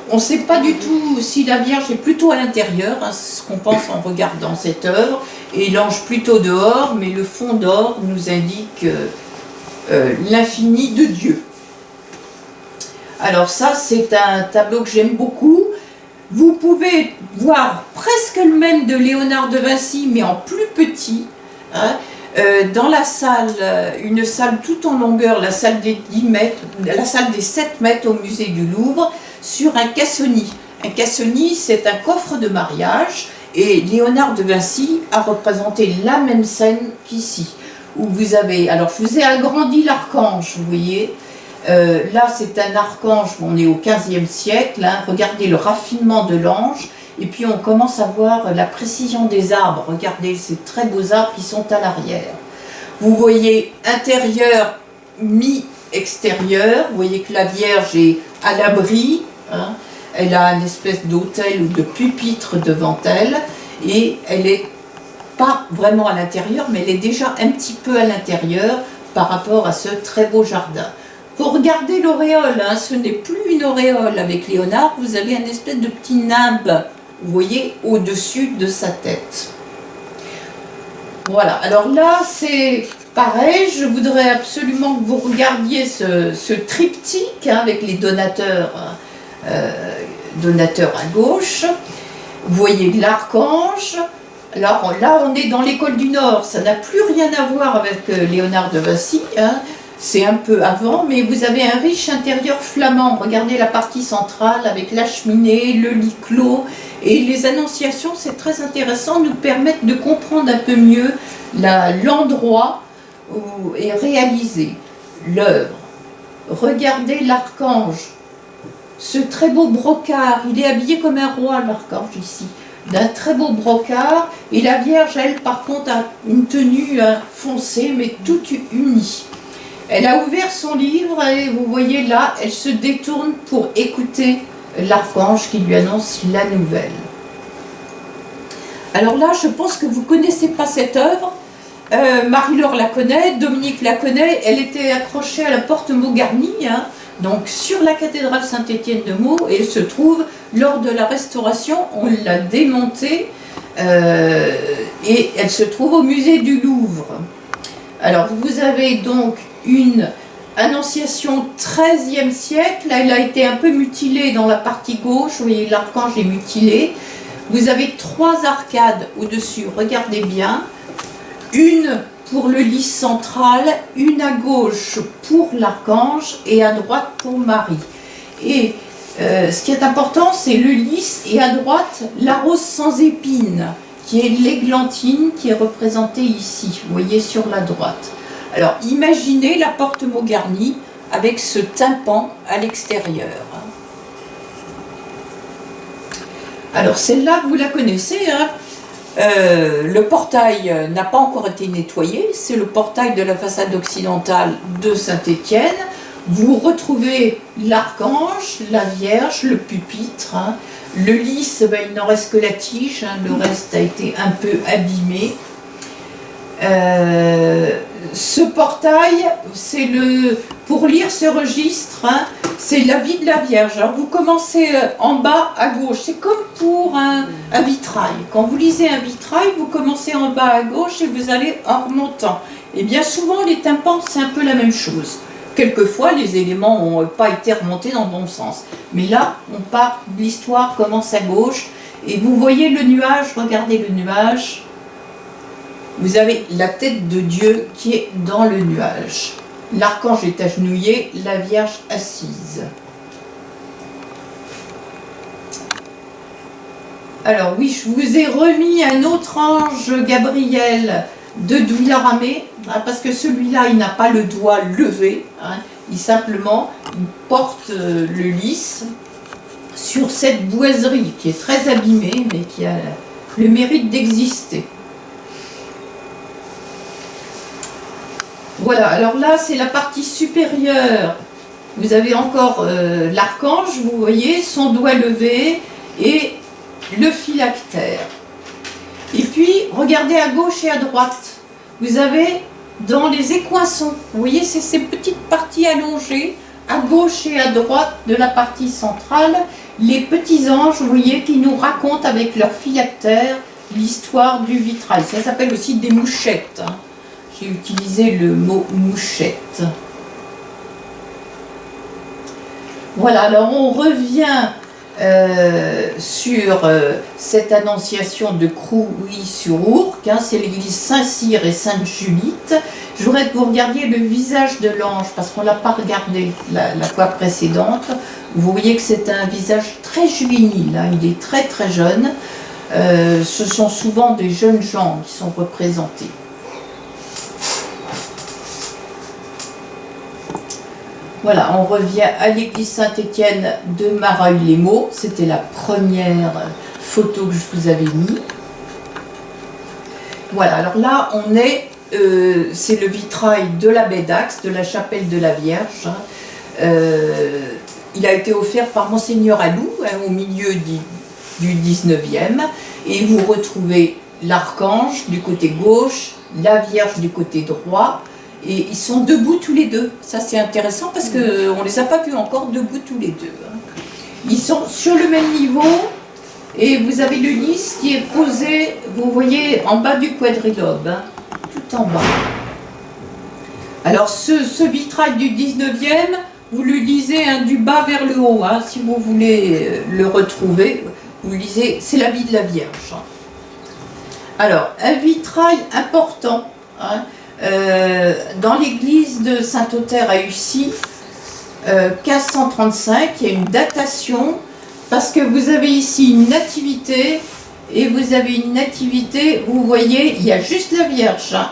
On ne sait pas du tout si la Vierge est plutôt à l'intérieur, hein, c'est ce qu'on pense en regardant cette œuvre, et l'ange plutôt dehors, mais le fond d'or nous indique l'infini de Dieu. Alors ça, c'est un tableau que j'aime beaucoup. Vous pouvez voir presque le même de Léonard de Vinci, mais en plus petit, hein, dans la salle, une salle tout en longueur, la salle des 10 mètres, la salle des 7 mètres au musée du Louvre, sur un cassoni. Un cassoni, c'est un coffre de mariage, et Léonard de Vinci a représenté la même scène qu'ici, où vous avez, alors je vous ai agrandi l'archange, vous voyez, là c'est un archange, on est au 15e siècle, hein, regardez le raffinement de l'ange, et puis on commence à voir la précision des arbres, regardez ces très beaux arbres qui sont à l'arrière. Vous voyez intérieur mi-extérieur, vous voyez que la Vierge est à l'abri, hein, elle a une espèce d'autel ou de pupitre devant elle, et elle n'est pas vraiment à l'intérieur, mais elle est déjà un petit peu à l'intérieur par rapport à ce très beau jardin. Pour regarder l'auréole, hein, ce n'est plus une auréole avec Léonard, vous avez un espèce de petit nimbe, vous voyez, au-dessus de sa tête. Voilà, alors là c'est pareil, je voudrais absolument que vous regardiez ce triptyque, hein, avec les donateurs à gauche. Vous voyez l'archange. Alors là on est dans l'école du Nord, ça n'a plus rien à voir avec Léonard de Vinci, hein. C'est un peu avant, mais vous avez un riche intérieur flamand. Regardez la partie centrale avec la cheminée, le lit clos, et les annonciations, c'est très intéressant, nous permettent de comprendre un peu mieux l'endroit où est réalisée l'œuvre. Regardez l'archange, ce très beau brocart, il est habillé comme un roi, l'archange ici, d'un très beau brocart, et la Vierge, elle, par contre, a une tenue foncée, mais toute unie. Elle a ouvert son livre et vous voyez là, elle se détourne pour écouter l'archange qui lui annonce la nouvelle. Alors là, je pense que vous ne connaissez pas cette œuvre. Marie-Laure la connaît, Dominique la connaît. Elle était accrochée à la porte Maugarny, hein, donc sur la cathédrale Saint-Étienne de Meaux, et elle se trouve, lors de la restauration, on l'a démontée, et elle se trouve au musée du Louvre. Alors vous avez donc une annonciation 13e siècle, elle a été un peu mutilée dans la partie gauche, vous voyez l'archange est mutilé. Vous avez 3 arcades au-dessus, regardez bien, une pour le lys central, une à gauche pour l'archange et à droite pour Marie. Et ce qui est important, c'est le lys, et à droite la rose sans épines, qui est l'églantine qui est représentée ici, vous voyez sur la droite. Alors imaginez la porte Maugarny avec ce tympan à l'extérieur. Alors celle-là, vous la connaissez, hein. Le portail n'a pas encore été nettoyé, c'est le portail de la façade occidentale de Saint-Étienne. Vous retrouvez l'archange, la Vierge, le pupitre, hein. Le lys, ben, il n'en reste que la tige, hein. Le reste a été un peu abîmé. Ce portail, c'est pour lire ce registre, hein, c'est la vie de la Vierge. Alors vous commencez en bas à gauche, c'est comme pour un vitrail. Quand vous lisez un vitrail, vous commencez en bas à gauche et vous allez en remontant. Et bien souvent les tympans, c'est un peu la même chose. Quelquefois les éléments n'ont pas été remontés dans le bon sens. Mais là, on part, l'histoire commence à gauche et vous voyez le nuage, regardez le nuage. Vous avez la tête de Dieu qui est dans le nuage. L'archange est agenouillé, la Vierge assise. Alors oui, je vous ai remis un autre ange Gabriel de Douilharamé, hein, parce que celui-là, il n'a pas le doigt levé, hein, il porte le lys sur cette boiserie qui est très abîmée, mais qui a le mérite d'exister. Voilà, alors là c'est la partie supérieure, vous avez encore l'archange, vous voyez, son doigt levé et le phylactère. Et puis regardez à gauche et à droite, vous avez dans les écoinçons, vous voyez c'est ces petites parties allongées, à gauche et à droite de la partie centrale, les petits anges, vous voyez, qui nous racontent avec leurs phylactères l'histoire du vitrail. Ça s'appelle aussi des mouchettes. Hein. J'ai utilisé le mot mouchette. Voilà, alors on revient sur cette annonciation de Crouy-sur-Ourcq, hein, c'est l'église Saint-Cyr et Sainte-Julite. Je voudrais que vous regardiez le visage de l'ange, parce qu'on ne l'a pas regardé la fois précédente. Vous voyez que c'est un visage très juvénile, hein, il est très très jeune. Ce sont souvent des jeunes gens qui sont représentés. Voilà, on revient à l'église Saint-Étienne de Mareuil-les-Maux. C'était la première photo que je vous avais mise. Voilà, alors là, on est, c'est le vitrail de la baie d'Axe, de la chapelle de la Vierge. Il a été offert par Monseigneur Alou, hein, au milieu du 19e. Et vous retrouvez l'archange du côté gauche, la Vierge du côté droit. Et ils sont debout tous les deux. Ça, c'est intéressant parce qu'on ne les a pas vus encore debout tous les deux. Ils sont sur le même niveau et vous avez le lys qui est posé, vous voyez, en bas du quadrilobe, hein, tout en bas. Alors, ce vitrail du 19e, vous le lisez hein, du bas vers le haut, hein, si vous voulez le retrouver. Vous lisez, c'est la vie de la Vierge. Alors, un vitrail important, hein, dans l'église de Saint-Othère à Ussy, 1535, il y a une datation parce que vous avez ici une nativité et vous avez une nativité, vous voyez, il y a juste la Vierge, hein.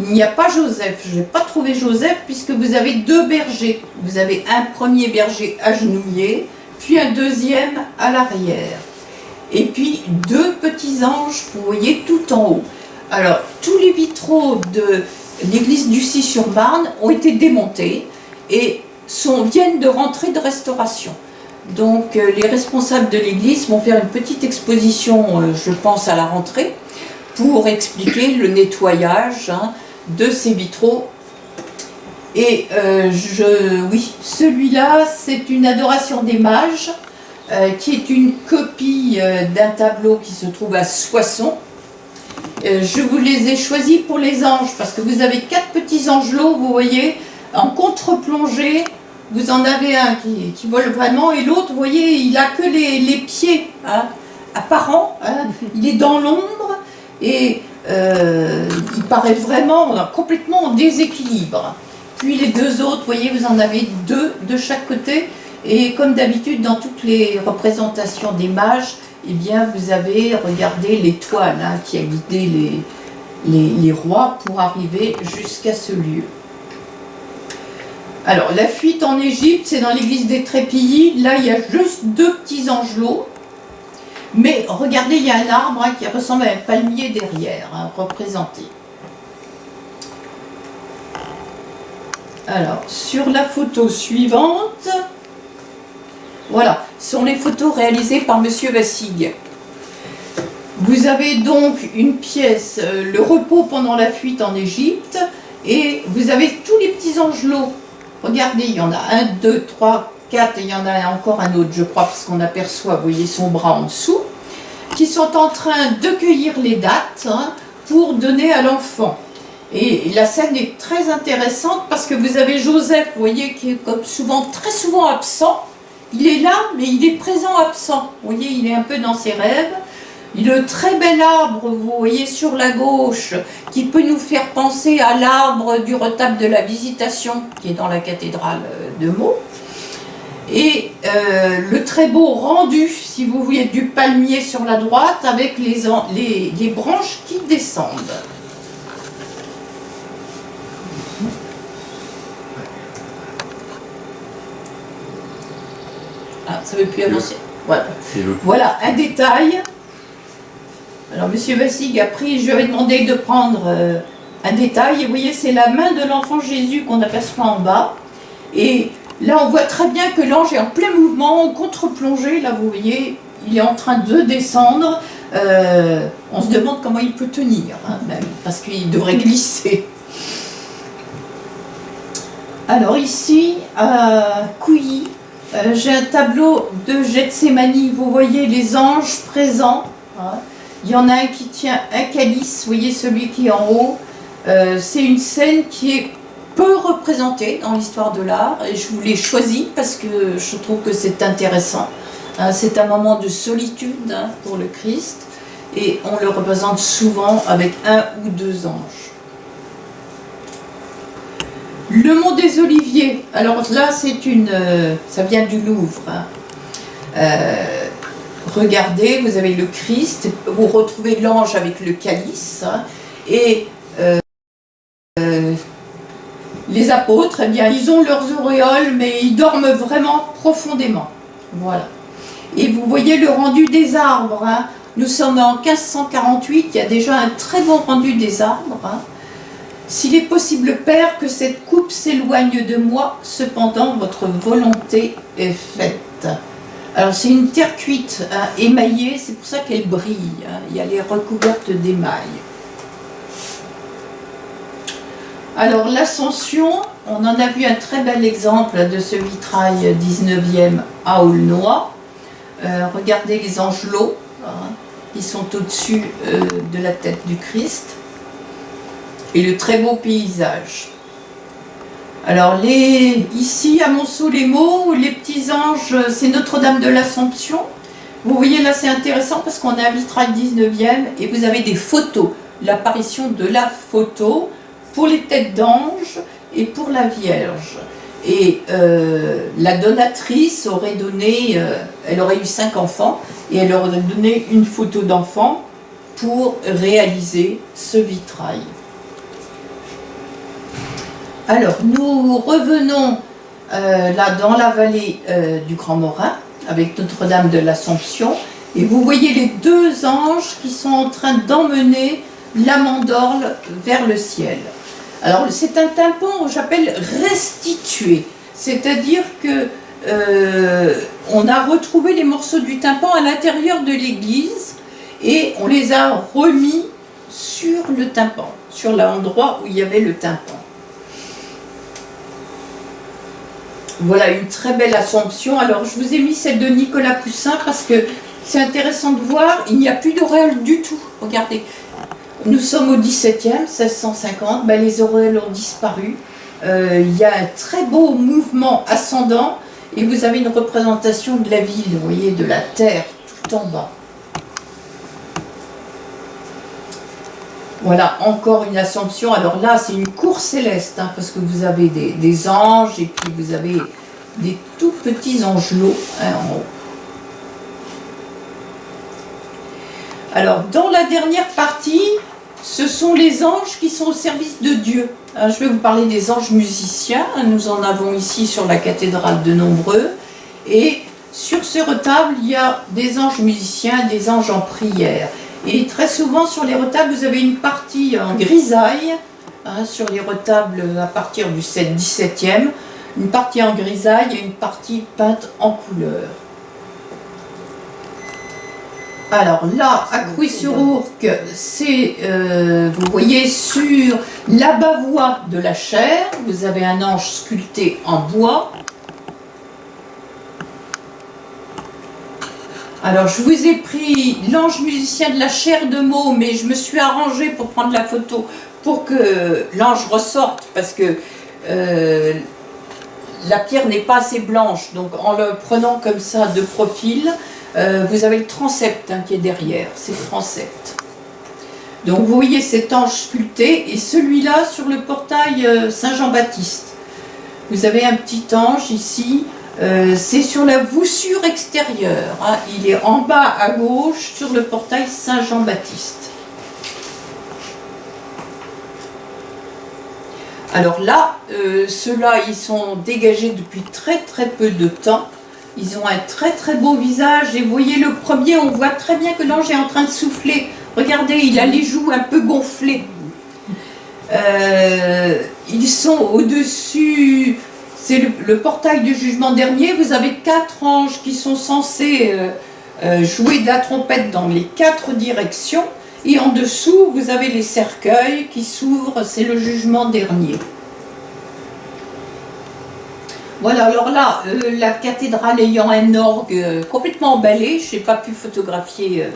Il n'y a pas Joseph, je n'ai pas trouvé Joseph puisque vous avez deux bergers. Vous avez un premier berger agenouillé, puis un deuxième à l'arrière. Et puis deux petits anges, vous voyez, tout en haut. Alors, tous les vitraux de l'église d'Ussy-sur-Marne ont été démontés et viennent de rentrer de restauration. Donc les responsables de l'église vont faire une petite exposition, je pense à la rentrée, pour expliquer le nettoyage hein, de ces vitraux. Et oui, celui-là, c'est une adoration des mages, qui est une copie d'un tableau qui se trouve à Soissons. Je vous les ai choisis pour les anges parce que vous avez 4 petits angelots, vous voyez, en contre-plongée. Vous en avez un qui vole vraiment et l'autre, vous voyez, il n'a que les pieds hein, apparents. Hein, il est dans l'ombre et il paraît vraiment complètement en déséquilibre. Puis les deux autres, vous voyez, vous en avez 2 de chaque côté. Et comme d'habitude, dans toutes les représentations des mages, eh bien, vous avez regardé l'étoile hein, qui a guidé les rois pour arriver jusqu'à ce lieu. Alors, la fuite en Égypte, c'est dans l'église des Trépillis. Là, il y a juste 2 petits angelots. Mais regardez, il y a un arbre hein, qui ressemble à un palmier derrière, hein, représenté. Alors, sur la photo suivante... Voilà, ce sont les photos réalisées par Monsieur Vassig. Vous avez donc une pièce, le repos pendant la fuite en Égypte, et vous avez tous les petits angelots. Regardez, il y en a 1, 2, 3, 4, et il y en a encore un autre, je crois, parce qu'on aperçoit, vous voyez, son bras en dessous, qui sont en train de cueillir les dattes hein, pour donner à l'enfant. Et la scène est très intéressante parce que vous avez Joseph, vous voyez, qui est comme très souvent absent. Il est là, mais il est présent absent. Vous voyez, il est un peu dans ses rêves. Le très bel arbre, vous voyez, sur la gauche, qui peut nous faire penser à l'arbre du retable de la Visitation, qui est dans la cathédrale de Meaux. Et le très beau rendu, si vous voulez, du palmier sur la droite, avec les branches qui descendent. Ah, ça ne veut plus avancer. Voilà. Voilà un détail. Alors, Monsieur Vassig a pris, je lui avais demandé de prendre un détail. Et vous voyez, c'est la main de l'enfant Jésus qu'on aperçoit en bas. Et là, on voit très bien que l'ange est en plein mouvement, en contre-plongée. Là, vous voyez, il est en train de descendre. On se demande comment il peut tenir, hein, même, parce qu'il devrait glisser. Alors ici, à Couilly, j'ai un tableau de Gethsémani. Vous voyez les anges présents. Hein. Il y en a un qui tient un calice, vous voyez celui qui est en haut. C'est une scène qui est peu représentée dans l'histoire de l'art et je vous l'ai choisi parce que je trouve que c'est intéressant. Hein, c'est un moment de solitude hein, pour le Christ et on le représente souvent avec un ou deux anges. Le mont des Oliviers, alors là c'est une, ça vient du Louvre. Hein. Regardez, vous avez le Christ, vous retrouvez l'ange avec le calice hein, et les apôtres, eh bien, ils ont leurs auréoles, mais ils dorment vraiment profondément. Voilà. Et vous voyez le rendu des arbres. Hein. Nous sommes en 1548, il y a déjà un très bon rendu des arbres. Hein. S'il est possible, Père, que cette coupe s'éloigne de moi, cependant votre volonté est faite. Alors c'est une terre cuite, hein, émaillée, c'est pour ça qu'elle brille. Hein. Et elle est recouverte d'émail. Alors l'Ascension, on en a vu un très bel exemple de ce vitrail 19e à Aulnoy. Regardez les angelots, hein, qui sont au-dessus de la tête du Christ. Et le très beau paysage. Alors ici à Monceau-les-Maux, les petits anges, c'est Notre-Dame de l'Assomption. Vous voyez là c'est intéressant parce qu'on a un vitrail 19e et vous avez des photos. L'apparition de la photo pour les têtes d'ange et pour la Vierge. Et la donatrice aurait donné, elle aurait eu 5 enfants et elle aurait donné une photo d'enfant pour réaliser ce vitrail. Alors, nous revenons là dans la vallée du Grand Morin, avec Notre-Dame de l'Assomption, et vous voyez les deux anges qui sont en train d'emmener la mandorle vers le ciel. Alors, c'est un tympan que j'appelle restitué, c'est-à-dire que on a retrouvé les morceaux du tympan à l'intérieur de l'église et on les a remis sur le tympan, sur l'endroit où il y avait le tympan. Voilà une très belle Assomption. Alors je vous ai mis celle de Nicolas Poussin parce que c'est intéressant de voir, il n'y a plus d'auréoles du tout. Regardez, nous sommes au 17e, 1650, ben, les auréoles ont disparu. Il y a un très beau mouvement ascendant et vous avez une représentation de la ville, vous voyez, de la terre tout en bas. Voilà, encore une Assomption. Alors là, c'est une cour céleste, hein, parce que vous avez des anges et puis vous avez des tout petits angelots hein, en haut. Alors, dans la dernière partie, ce sont les anges qui sont au service de Dieu. Alors, je vais vous parler des anges musiciens. Nous en avons ici sur la cathédrale de nombreux. Et sur ce retable, il y a des anges musiciens, des anges en prière. Et très souvent sur les retables, vous avez une partie en grisaille, hein, sur les retables à partir du 17e, une partie en grisaille et une partie peinte en couleur. Alors là, à Crouy-sur-Ourcq, c'est, vous voyez, sur l'abat-voix de la chaire, vous avez un ange sculpté en bois. Alors, je vous ai pris l'ange musicien de la chaire de Meaux, mais je me suis arrangée pour prendre la photo pour que l'ange ressorte, parce que la pierre n'est pas assez blanche. Donc, en le prenant comme ça de profil, vous avez le transept hein, qui est derrière, c'est le transept. Donc, vous voyez cet ange sculpté, et celui-là sur le portail Saint-Jean-Baptiste. Vous avez un petit ange ici. C'est sur la voussure extérieure, hein. Il est en bas à gauche sur le portail Saint-Jean-Baptiste. Alors là, ceux-là, ils sont dégagés depuis très très peu de temps. Ils ont un très très beau visage et vous voyez le premier, on voit très bien que l'ange est en train de souffler. Regardez, il a les joues un peu gonflées. Ils sont au-dessus... C'est le portail du jugement dernier. Vous avez 4 anges qui sont censés jouer de la trompette dans les 4 directions. Et en dessous, vous avez les cercueils qui s'ouvrent. C'est le jugement dernier. Voilà, alors là, la cathédrale ayant un orgue complètement emballé, je n'ai pas pu photographier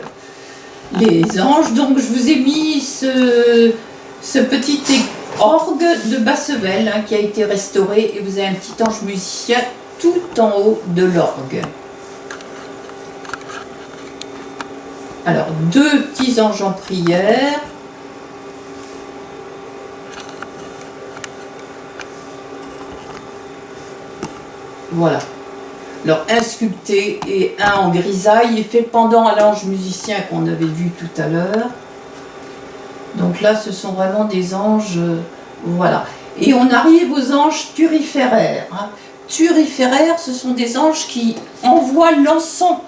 les anges, donc je vous ai mis ce petit orgue de Bassevel qui a été restauré, et vous avez un petit ange musicien tout en haut de l'orgue. Alors, 2 petits anges en prière. Voilà. Alors, un sculpté et un en grisaille, et fait pendant à l'ange musicien qu'on avait vu tout à l'heure. Donc là, ce sont vraiment des anges, voilà. Et on arrive aux anges turiféraires. Turiféraires, ce sont des anges qui envoient l'encens.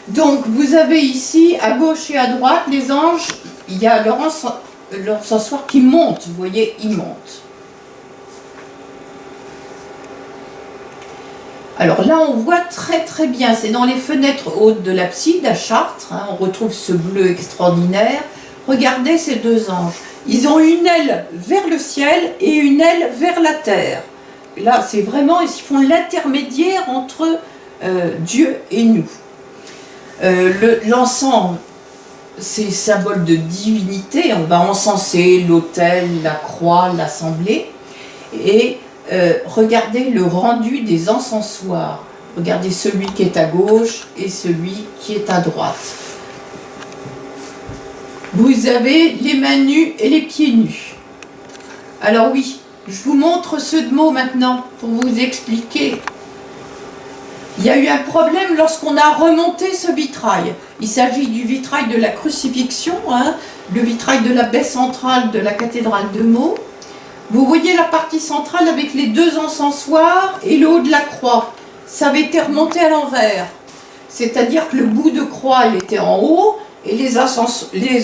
Donc, vous avez ici, à gauche et à droite, les anges, il y a leur encensoir qui monte, vous voyez, il monte. Alors là, on voit très très bien, c'est dans les fenêtres hautes de l'abside à Chartres, on retrouve ce bleu extraordinaire. Regardez ces 2 anges, ils ont une aile vers le ciel et une aile vers la terre. Là, c'est vraiment, ils font l'intermédiaire entre Dieu et nous. L'encens, c'est symbole de divinité, on va encenser l'autel, la croix, l'assemblée, et regardez le rendu des encensoirs. Regardez celui qui est à gauche et celui qui est à droite. Vous avez les mains nues et les pieds nus. Alors oui, je vous montre ce mot maintenant pour vous expliquer. Il y a eu un problème lorsqu'on a remonté ce vitrail. Il s'agit du vitrail de la crucifixion, le vitrail de la baie centrale de la cathédrale de Meaux. Vous voyez la partie centrale avec les 2 encensoirs et le haut de la croix. Ça avait été remonté à l'envers. C'est-à-dire que le bout de croix, il était en haut, et les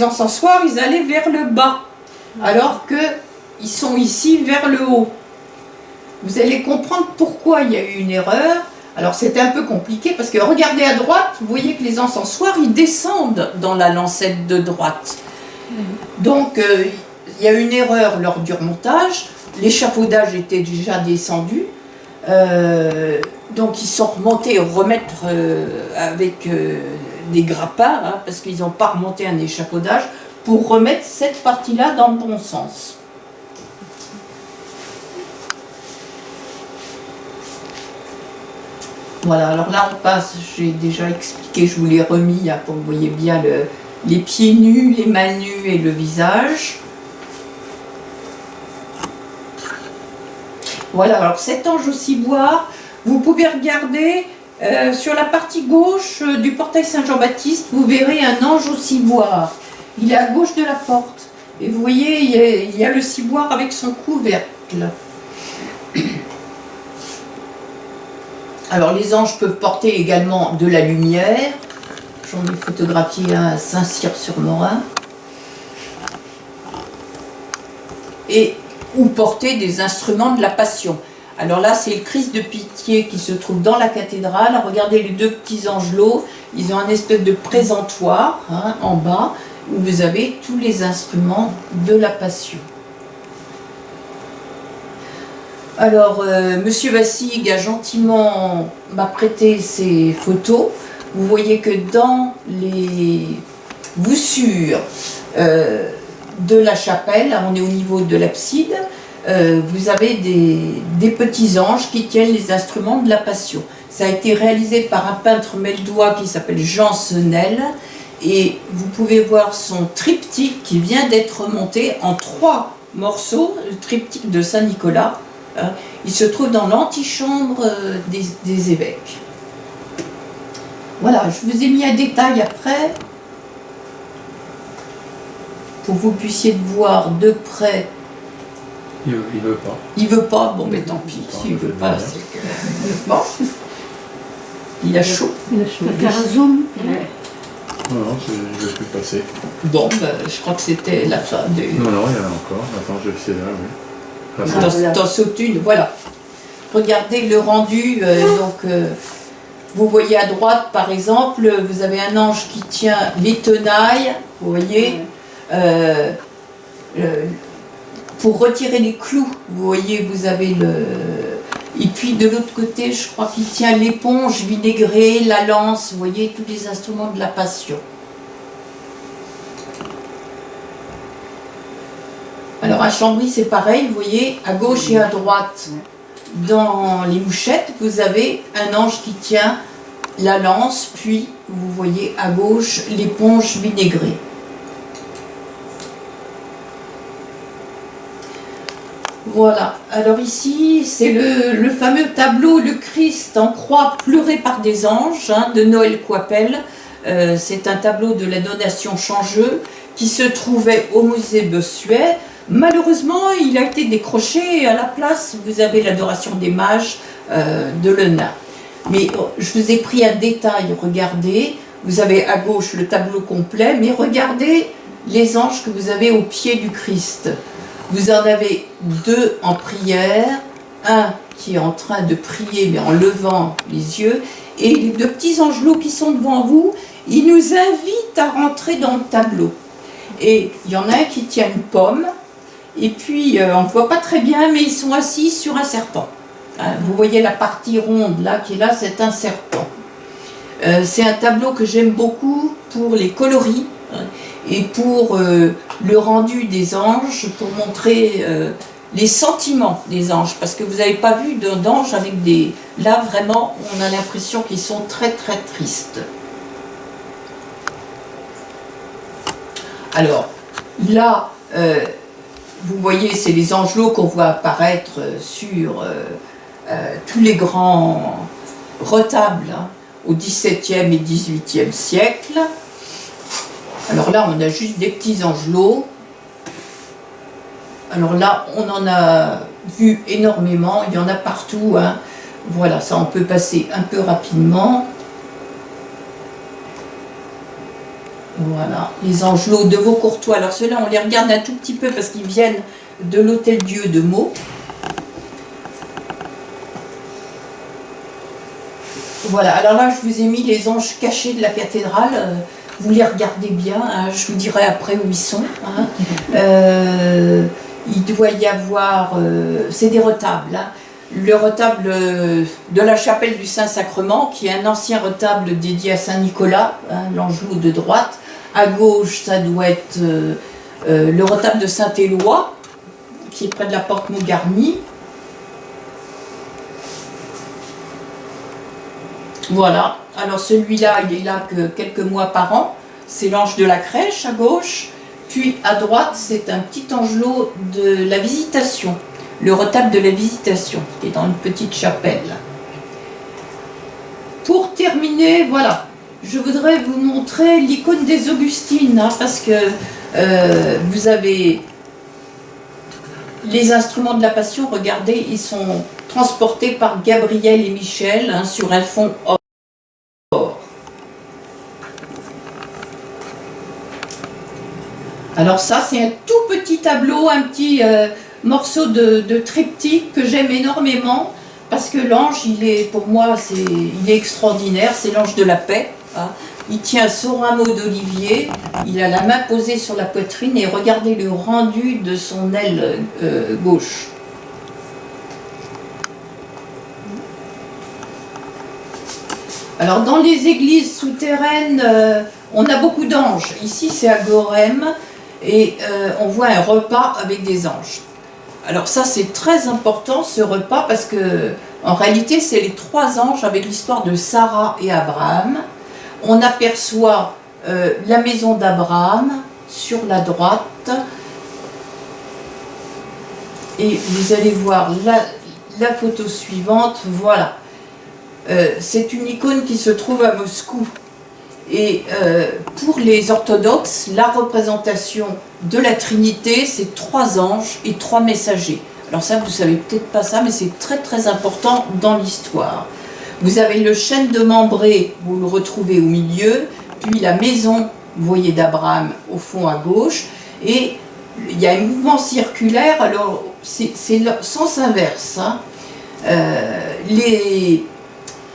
encensoirs, ils allaient vers le bas. Alors qu'ils sont ici vers le haut. Vous allez comprendre pourquoi il y a eu une erreur. Alors c'est un peu compliqué, parce que regardez à droite, vous voyez que les encensoirs, ils descendent dans la lancette de droite. Donc, il y a une erreur lors du remontage, l'échafaudage était déjà descendu, donc ils sont remontés remettre avec des grappins, parce qu'ils n'ont pas remonté un échafaudage, pour remettre cette partie-là dans le bon sens. Voilà, alors là on passe, j'ai déjà expliqué, je vous l'ai remis pour que vous voyez bien les pieds nus, les mains nues et le visage. Voilà, alors cet ange au ciboire, vous pouvez regarder sur la partie gauche du portail Saint-Jean-Baptiste, vous verrez un ange au ciboire. Il est à gauche de la porte. Et vous voyez, il y a le ciboire avec son couvercle. Alors les anges peuvent porter également de la lumière. J'en ai photographié un à Saint-Cyr-sur-Morin. Ou porter des instruments de la Passion. Alors là, c'est le Christ de Pitié qui se trouve dans la cathédrale. Regardez les 2 petits angelots. Ils ont un espèce de présentoir en bas, où vous avez tous les instruments de la Passion. Alors, Monsieur Vassig a gentiment m'a prêté ces photos. Vous voyez que dans les voussures de la chapelle, on est au niveau de l'abside, vous avez des petits anges qui tiennent les instruments de la Passion. Ça a été réalisé par un peintre meldois qui s'appelle Jean Senel, et vous pouvez voir son triptyque qui vient d'être monté en 3 morceaux, le triptyque de Saint-Nicolas. Il se trouve dans l'antichambre des évêques. Voilà, je vous ai mis un détail après pour que vous puissiez voir de près. Il veut pas. Il veut pas, bon mais tant pis, s'il veut pas, c'est que... Bon. Il a chaud. Il a chaud. Faire un zoom. Non, je ne veux plus passer. Bon, je crois que c'était la fin de... Non, il y en a encore. Attends, je sais là, oui. T'en sautes une, voilà. Regardez le rendu, vous voyez à droite par exemple, vous avez un ange qui tient les tenailles, vous voyez, pour retirer les clous, vous voyez, vous avez Et puis de l'autre côté, je crois qu'il tient l'éponge vinaigrée, la lance, vous voyez, tous les instruments de la Passion. Alors à Chambry, c'est pareil, vous voyez, à gauche et à droite, dans les mouchettes, vous avez un ange qui tient la lance, puis vous voyez à gauche l'éponge vinaigrée. Voilà, alors ici c'est le fameux tableau Le Christ en croix pleuré par des anges de Noël Coipel. C'est un tableau de la donation Changeux qui se trouvait au musée Bossuet. Malheureusement, il a été décroché et à la place, vous avez l'Adoration des Mages de Lenain. Mais je vous ai pris un détail, regardez, vous avez à gauche le tableau complet, mais regardez les anges que vous avez au pied du Christ. Vous en avez deux en prière, un qui est en train de prier mais en levant les yeux, et les deux petits angelots qui sont devant vous, ils nous invitent à rentrer dans le tableau. Et il y en a un qui tient une pomme, et puis on ne voit pas très bien, mais ils sont assis sur un serpent. Vous voyez la partie ronde là qui est là, c'est un serpent. C'est un tableau que j'aime beaucoup pour les coloris et pour le rendu des anges, pour montrer les sentiments des anges, parce que vous n'avez pas vu d'anges avec des... Là vraiment, on a l'impression qu'ils sont très très tristes. Alors, là, vous voyez, c'est les angelots qu'on voit apparaître sur tous les grands retables au XVIIe et XVIIIe siècle. Alors là, on a juste des petits angelots. Alors là, on en a vu énormément, il y en a partout. Voilà, ça on peut passer un peu rapidement. Voilà, les angelots de Vaucourtois. Alors ceux-là, on les regarde un tout petit peu parce qu'ils viennent de l'Hôtel-Dieu de Meaux. Voilà, alors là, je vous ai mis les anges cachés de la cathédrale. Vous les regardez bien, je vous dirai après où ils sont. Il doit y avoir, c'est des retables. Le retable de la chapelle du Saint-Sacrement, qui est un ancien retable dédié à Saint-Nicolas, l'angelot de droite. À gauche, ça doit être le retable de Saint-Éloi, qui est près de la porte Montgarny. Voilà, alors celui-là, il est là que quelques mois par an. C'est l'ange de la crèche à gauche. Puis à droite, c'est un petit angelot de la Visitation. Le retable de la Visitation, qui est dans une petite chapelle. Pour terminer, voilà, je voudrais vous montrer l'icône des Augustines, parce que vous avez les instruments de la Passion, regardez, ils sont transportés par Gabriel et Michel sur un fond or. Alors ça, c'est un tout petit tableau, un petit morceau de triptyque que j'aime énormément, parce que l'ange, pour moi, il est extraordinaire, c'est l'ange de la paix. Il tient son rameau d'olivier, il a la main posée sur la poitrine et regardez le rendu de son aile gauche. Alors dans les églises souterraines, on a beaucoup d'anges. Ici c'est à Gorem et on voit un repas avec des anges. Alors ça c'est très important ce repas parce que en réalité c'est les trois anges avec l'histoire de Sarah et Abraham. On aperçoit la maison d'Abraham sur la droite et vous allez voir la photo suivante, voilà. C'est une icône qui se trouve à Moscou et pour les orthodoxes, la représentation de la Trinité, c'est trois anges et trois messagers. Alors ça, vous savez peut-être pas ça, mais c'est très très important dans l'histoire. Vous avez le chêne de Mambré, vous le retrouvez au milieu, puis la maison, vous voyez, d'Abraham au fond à gauche, et il y a un mouvement circulaire, alors c'est le sens inverse.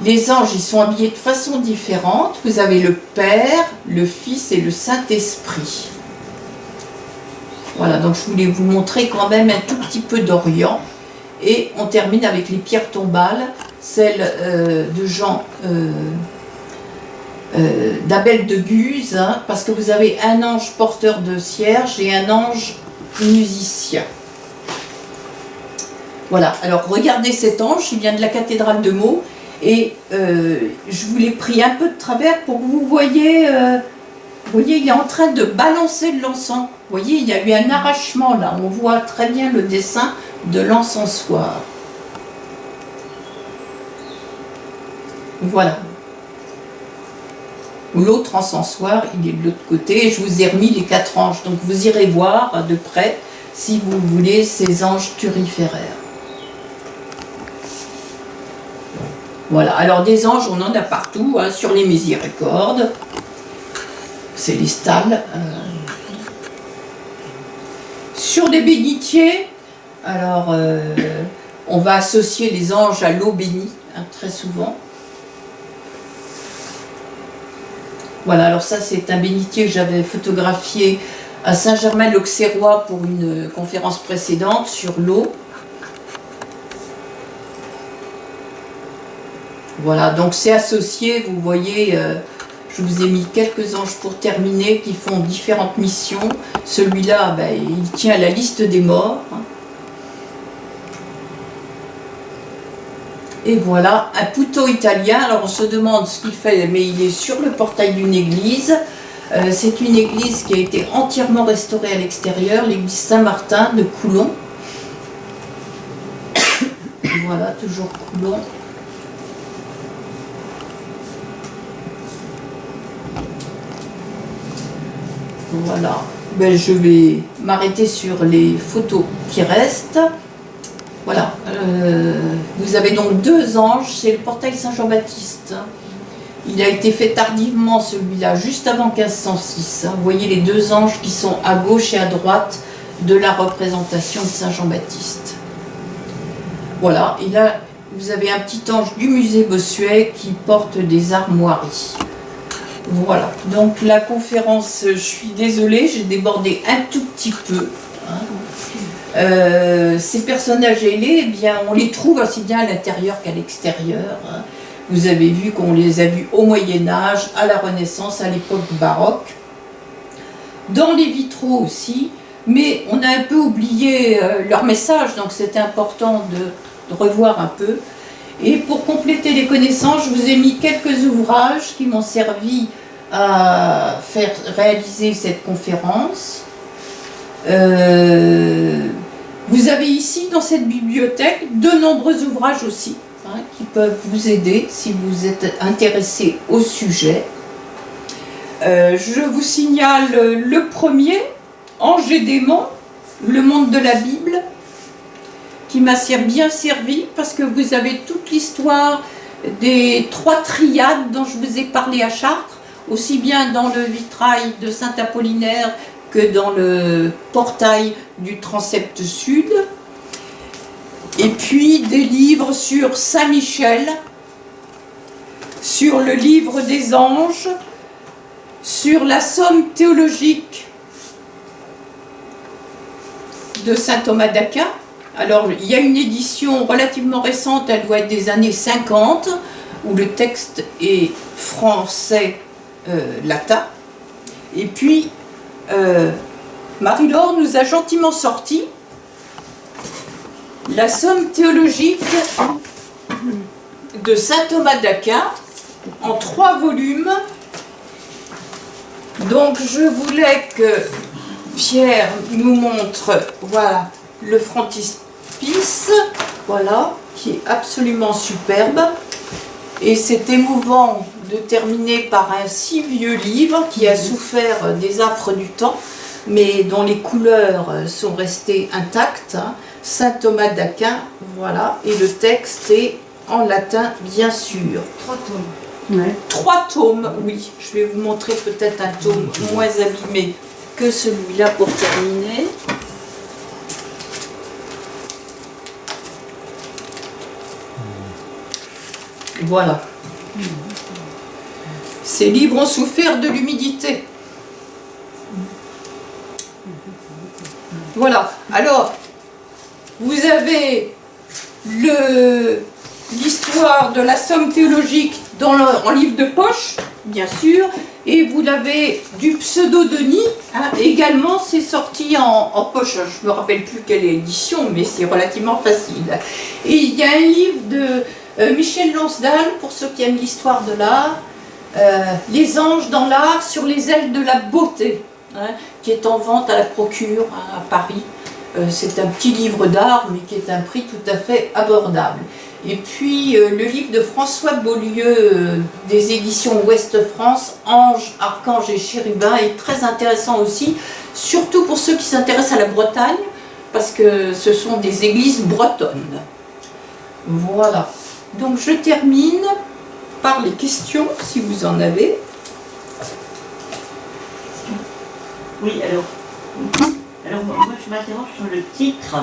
Les anges, ils sont habillés de façon différente. Vous avez le Père, le Fils et le Saint-Esprit. Voilà, donc je voulais vous montrer quand même un tout petit peu d'Orient. Et on termine avec les pierres tombales, celles de Jean d'Abel de Buse, hein, parce que vous avez un ange porteur de cierge et un ange musicien. Voilà, alors regardez cet ange, il vient de la cathédrale de Meaux, et je vous l'ai pris un peu de travers pour que vous voyez, il est en train de balancer de l'encens. Vous voyez, il y a eu un arrachement là, on voit très bien le dessin de l'encensoir. Voilà. L'autre encensoir, il est de l'autre côté, et je vous ai remis les 4 anges, donc vous irez voir de près si vous voulez ces anges turiféraires. Voilà, alors des anges, on en a partout, hein, sur les miséricordes, célestales, sur des bénitiers, alors on va associer les anges à l'eau bénie, hein, très souvent. Voilà, alors ça c'est un bénitier que j'avais photographié à Saint-Germain-l'Auxerrois pour une conférence précédente sur l'eau. Voilà, donc c'est associé, vous voyez, je vous ai mis quelques anges pour terminer qui font différentes missions. Celui-là, ben, il tient à la liste des morts. Et voilà, un puto italien. Alors on se demande ce qu'il fait, mais il est sur le portail d'une église. C'est une église qui a été entièrement restaurée à l'extérieur, l'église Saint-Martin de Coulon. Voilà, toujours Coulon. Voilà, ben, je vais m'arrêter sur les photos qui restent. Voilà, vous avez donc 2 anges, c'est le portail Saint-Jean-Baptiste. Il a été fait tardivement celui-là, juste avant 1506. Vous voyez les 2 anges qui sont à gauche et à droite de la représentation de Saint-Jean-Baptiste. Voilà, et là vous avez un petit ange du musée Bossuet qui porte des armoiries. Voilà, donc la conférence, je suis désolée, j'ai débordé un tout petit peu. Ces personnages ailés, eh bien, on les trouve aussi bien à l'intérieur qu'à l'extérieur. Vous avez vu qu'on les a vus au Moyen-Âge, à la Renaissance, à l'époque baroque. Dans les vitraux aussi, mais on a un peu oublié leur message, donc c'était important de revoir un peu. Et pour compléter les connaissances, je vous ai mis quelques ouvrages qui m'ont servi à faire réaliser cette conférence. Vous avez ici dans cette bibliothèque de nombreux ouvrages aussi, hein, qui peuvent vous aider si vous êtes intéressé au sujet. Je vous signale le premier, Anges et démons, le monde de la Bible, qui m'a bien servi parce que vous avez toute l'histoire des 3 triades dont je vous ai parlé à Chartres, aussi bien dans le vitrail de Saint-Apollinaire que dans le portail du transept sud. Et puis des livres sur Saint-Michel, sur le livre des anges, sur la somme théologique de saint Thomas d'Aquin. Alors il y a une édition relativement récente, elle doit être des années 50, où le texte est français latin. Et puis Marie-Laure nous a gentiment sorti la somme théologique de saint Thomas d'Aquin en 3 volumes. Donc je voulais que Pierre nous montre, voilà, le frontispice, voilà, qui est absolument superbe. Et c'est émouvant de terminer par un si vieux livre qui a souffert des affres du temps, mais dont les couleurs sont restées intactes. Saint Thomas d'Aquin, voilà, et le texte est en latin, bien sûr. 3 tomes. Ouais. 3 tomes, oui. Je vais vous montrer peut-être un tome moins abîmé que celui-là pour terminer. Voilà. Ces livres ont souffert de l'humidité. Voilà. Alors, vous avez l'histoire de la somme théologique en livre de poche, bien sûr, et vous l'avez du pseudo-Denis, hein, également c'est sorti en poche, je ne me rappelle plus quelle édition, mais c'est relativement facile. Et il y a un livre de Michel Lonsdal, pour ceux qui aiment l'histoire de l'art, Les anges dans l'art sur les ailes de la beauté, hein, qui est en vente à la Procure, hein, à Paris. C'est un petit livre d'art, mais qui est un prix tout à fait abordable. Et puis le livre de François Beaulieu des éditions Ouest France, Ange, Archange et Chérubin, est très intéressant aussi, surtout pour ceux qui s'intéressent à la Bretagne, parce que ce sont des églises bretonnes. Voilà. Donc je termine par les questions, si vous en avez. Oui, alors moi je m'interroge sur le titre.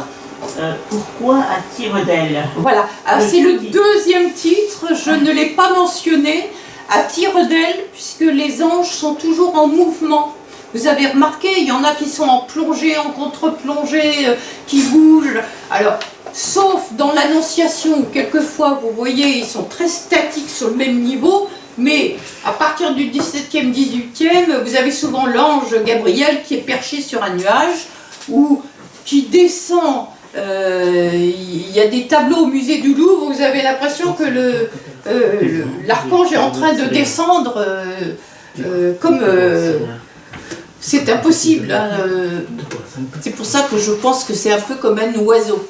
Pourquoi à tire-d'aile? Voilà, c'est le deuxième titre, je ne l'ai pas mentionné, à tire-d'aile, puisque les anges sont toujours en mouvement. Vous avez remarqué, il y en a qui sont en plongée, en contre-plongée, qui bougent. Alors, sauf dans l'Annonciation, où quelquefois, vous voyez, ils sont très statiques sur le même niveau, mais à partir du 17e, 18e, vous avez souvent l'ange Gabriel qui est perché sur un nuage, ou qui descend. Il y a des tableaux au musée du Louvre où vous avez l'impression que l'archange est en train de descendre comme... c'est impossible. Hein, c'est pour ça que je pense que c'est un peu comme un oiseau.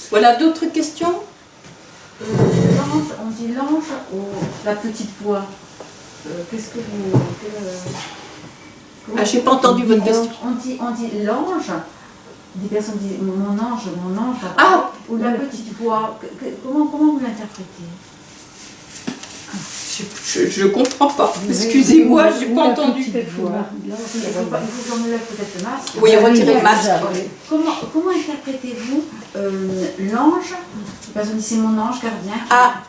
Voilà, d'autres questions? On dit l'ange ou la petite voix. Qu'est-ce que vous... j'ai pas entendu votre question. On dit l'ange. Des personnes disent mon ange, Ah, ou la petite voix. Comment vous l'interprétez? Je ne comprends pas. Excusez-moi, j'ai pas entendu. Il faut enlever peut-être le masque. Oui, retirer le masque. Comment interprétez-vous l'ange? Les personnes disent c'est mon ange gardien.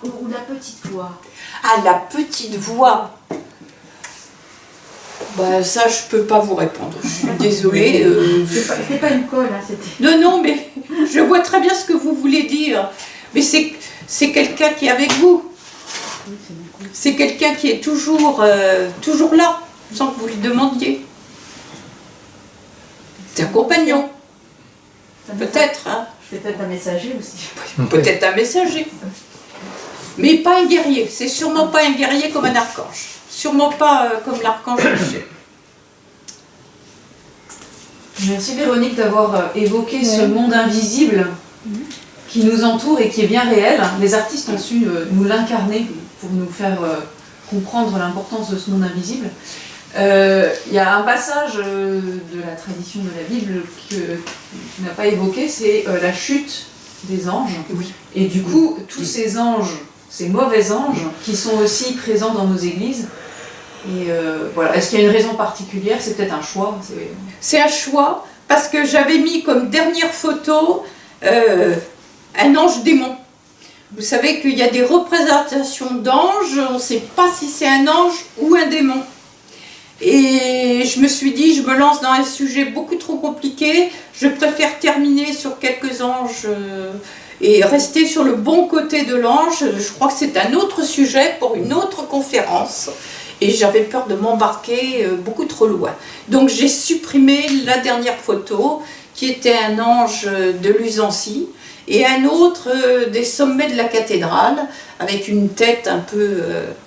Ou la petite voix. Ah, la petite voix. Bah, ça, je peux pas vous répondre. Je suis désolée. C'était pas une colle, hein, c'était... Non, mais je vois très bien ce que vous voulez dire. Mais c'est quelqu'un qui est avec vous. C'est quelqu'un qui est toujours là, sans que vous lui demandiez. C'est un compagnon. Peut-être, hein. Peut-être un messager aussi. Peut-être un messager. Mais pas un guerrier. C'est sûrement pas un guerrier comme un archange. Sûrement pas comme l'archange Michel. Merci Véronique d'avoir évoqué ce monde invisible qui nous entoure et qui est bien réel. Les artistes ont su nous l'incarner pour nous faire comprendre l'importance de ce monde invisible. Il y a un passage de la tradition de la Bible que tu n'as pas évoqué, c'est la chute des anges. Oui. Et du coup, tous ces anges, ces mauvais anges, qui sont aussi présents dans nos églises. Et voilà. Est-ce qu'il y a une raison particulière? C'est peut-être un choix. C'est un choix, parce que j'avais mis comme dernière photo un ange démon. Vous savez qu'il y a des représentations d'anges, on ne sait pas si c'est un ange ou un démon. Et je me suis dit, je me lance dans un sujet beaucoup trop compliqué, je préfère terminer sur quelques anges et rester sur le bon côté de l'ange. Je crois que c'est un autre sujet pour une autre conférence. Et j'avais peur de m'embarquer beaucoup trop loin. Donc j'ai supprimé la dernière photo, qui était un ange de Luzancy, et un autre des sommets de la cathédrale, avec une tête un peu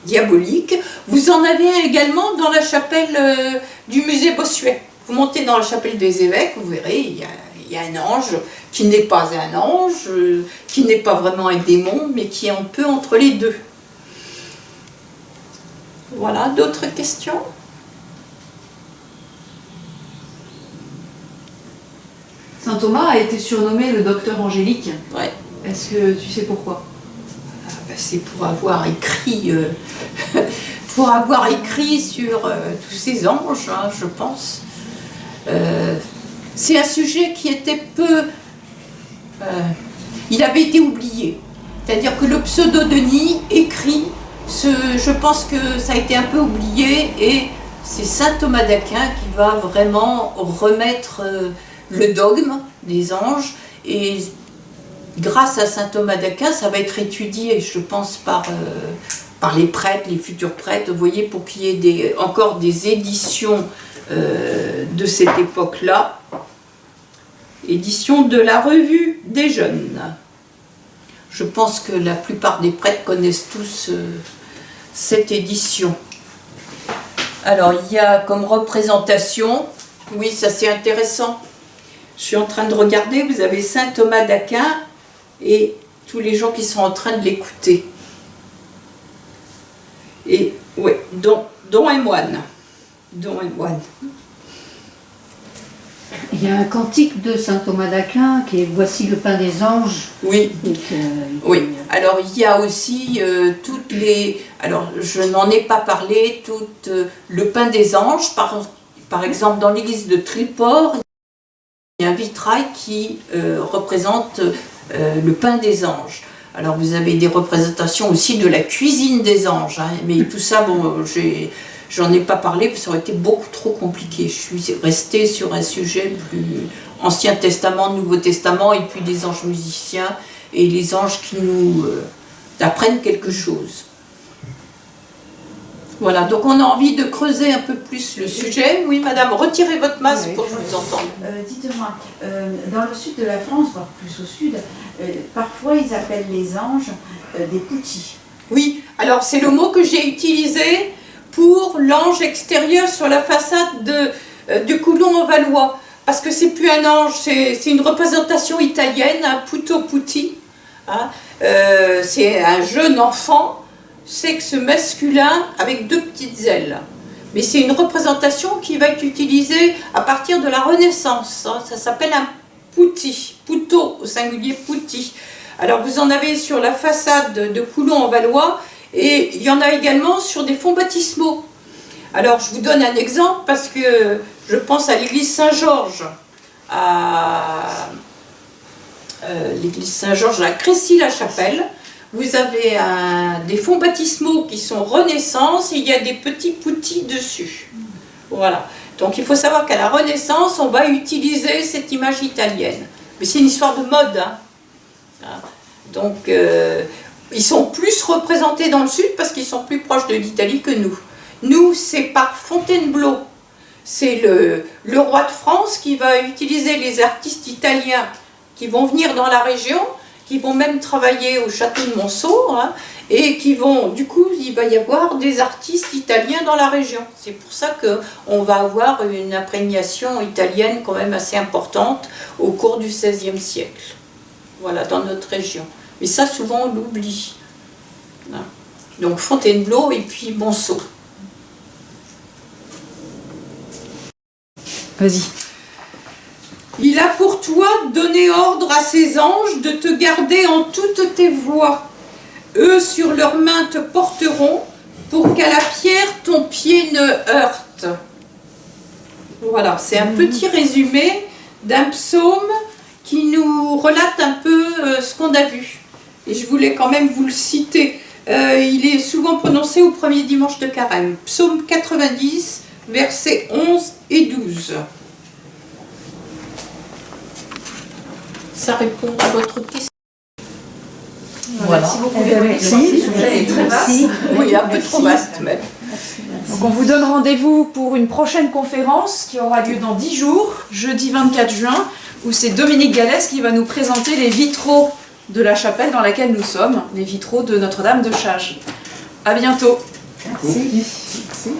diabolique. Vous en avez également dans la chapelle du musée Bossuet. Vous montez dans la chapelle des évêques, vous verrez, il y a un ange qui n'est pas un ange, qui n'est pas vraiment un démon, mais qui est un peu entre les deux. Voilà, d'autres questions? Saint Thomas a été surnommé le docteur angélique. Ouais. Est-ce que tu sais pourquoi? C'est pour avoir écrit, sur tous ces anges, hein, je pense. C'est un sujet qui était peu... il avait été oublié. C'est-à-dire que le pseudo-Denis écrit, je pense que ça a été un peu oublié, et c'est saint Thomas d'Aquin qui va vraiment remettre le dogme des anges, et grâce à saint Thomas d'Aquin, ça va être étudié, je pense, par les prêtres, les futurs prêtres, vous voyez, pour qu'il y ait encore des éditions de cette époque-là. Édition de la Revue des Jeunes. Je pense que la plupart des prêtres connaissent tous cette édition. Alors, il y a comme représentation, oui, ça c'est intéressant. Je suis en train de regarder, vous avez saint Thomas d'Aquin et tous les gens qui sont en train de l'écouter. Et, oui, don et moine. Don et moine. Il y a un cantique de saint Thomas d'Aquin qui est « Voici le pain des anges ». Oui, oui. Alors il y a aussi toutes les... Alors je n'en ai pas parlé, le pain des anges. Par exemple, dans l'église de Triport, il y a un vitrail qui représente le pain des anges. Alors vous avez des représentations aussi de la cuisine des anges, hein, mais tout ça, bon, j'en ai pas parlé parce que ça aurait été beaucoup trop compliqué. Je suis restée sur un sujet plus Ancien Testament, Nouveau Testament, et puis les anges musiciens et les anges qui nous apprennent quelque chose. Voilà, donc on a envie de creuser un peu plus le sujet. Oui, madame, retirez votre masque pour que je vous entende. Dites-moi, dans le sud de la France, voire plus au sud, parfois ils appellent les anges des poutis. Oui, alors c'est le mot que j'ai utilisé pour l'ange extérieur sur la façade du Coulon-en-Valois. Parce que c'est plus un ange, c'est une représentation italienne, un puto putti. Hein, c'est un jeune enfant, sexe masculin, avec 2 petites ailes. Mais c'est une représentation qui va être utilisée à partir de la Renaissance. Hein, ça s'appelle un putti, puto au singulier putti. Alors vous en avez sur la façade de Coulon-en-Valois, et il y en a également sur des fonds baptismaux. Alors je vous donne un exemple parce que je pense à l'église Saint-Georges, l'église Saint-Georges à Crécy-la-Chapelle. Vous avez des fonds baptismaux qui sont Renaissance et il y a des petits poutis dessus. Voilà. Donc il faut savoir qu'à la Renaissance, on va utiliser cette image italienne. Mais c'est une histoire de mode. Hein. Donc ils sont plus représentés dans le sud parce qu'ils sont plus proches de l'Italie que nous. Nous, c'est par Fontainebleau. C'est le roi de France qui va utiliser les artistes italiens qui vont venir dans la région, qui vont même travailler au château de Monceau, hein, et qui vont, du coup, il va y avoir des artistes italiens dans la région. C'est pour ça qu'on va avoir une imprégnation italienne quand même assez importante au cours du XVIe siècle. Voilà, dans notre région. Mais ça, souvent, on l'oublie. Hein. Donc, Fontainebleau et puis Monceau. Vas-y. Il a pour toi donné ordre à ses anges de te garder en toutes tes voies. Eux sur leurs mains te porteront pour qu'à la pierre ton pied ne heurte. Voilà, c'est un petit résumé d'un psaume qui nous relate un peu ce qu'on a vu. Et je voulais quand même vous le citer. Il est souvent prononcé au premier dimanche de Carême. Psaume 90, versets 11 et 12. Ça répond à votre question. Voilà. Merci beaucoup. Merci. Le sujet est très vaste. Oui, un peu trop vaste même. Donc on vous donne rendez-vous pour une prochaine conférence qui aura lieu dans 10 jours, jeudi 24 juin, où c'est Dominique Gallès qui va nous présenter les vitraux de la chapelle dans laquelle nous sommes, les vitraux de Notre-Dame de Chage. À bientôt. Merci. Merci.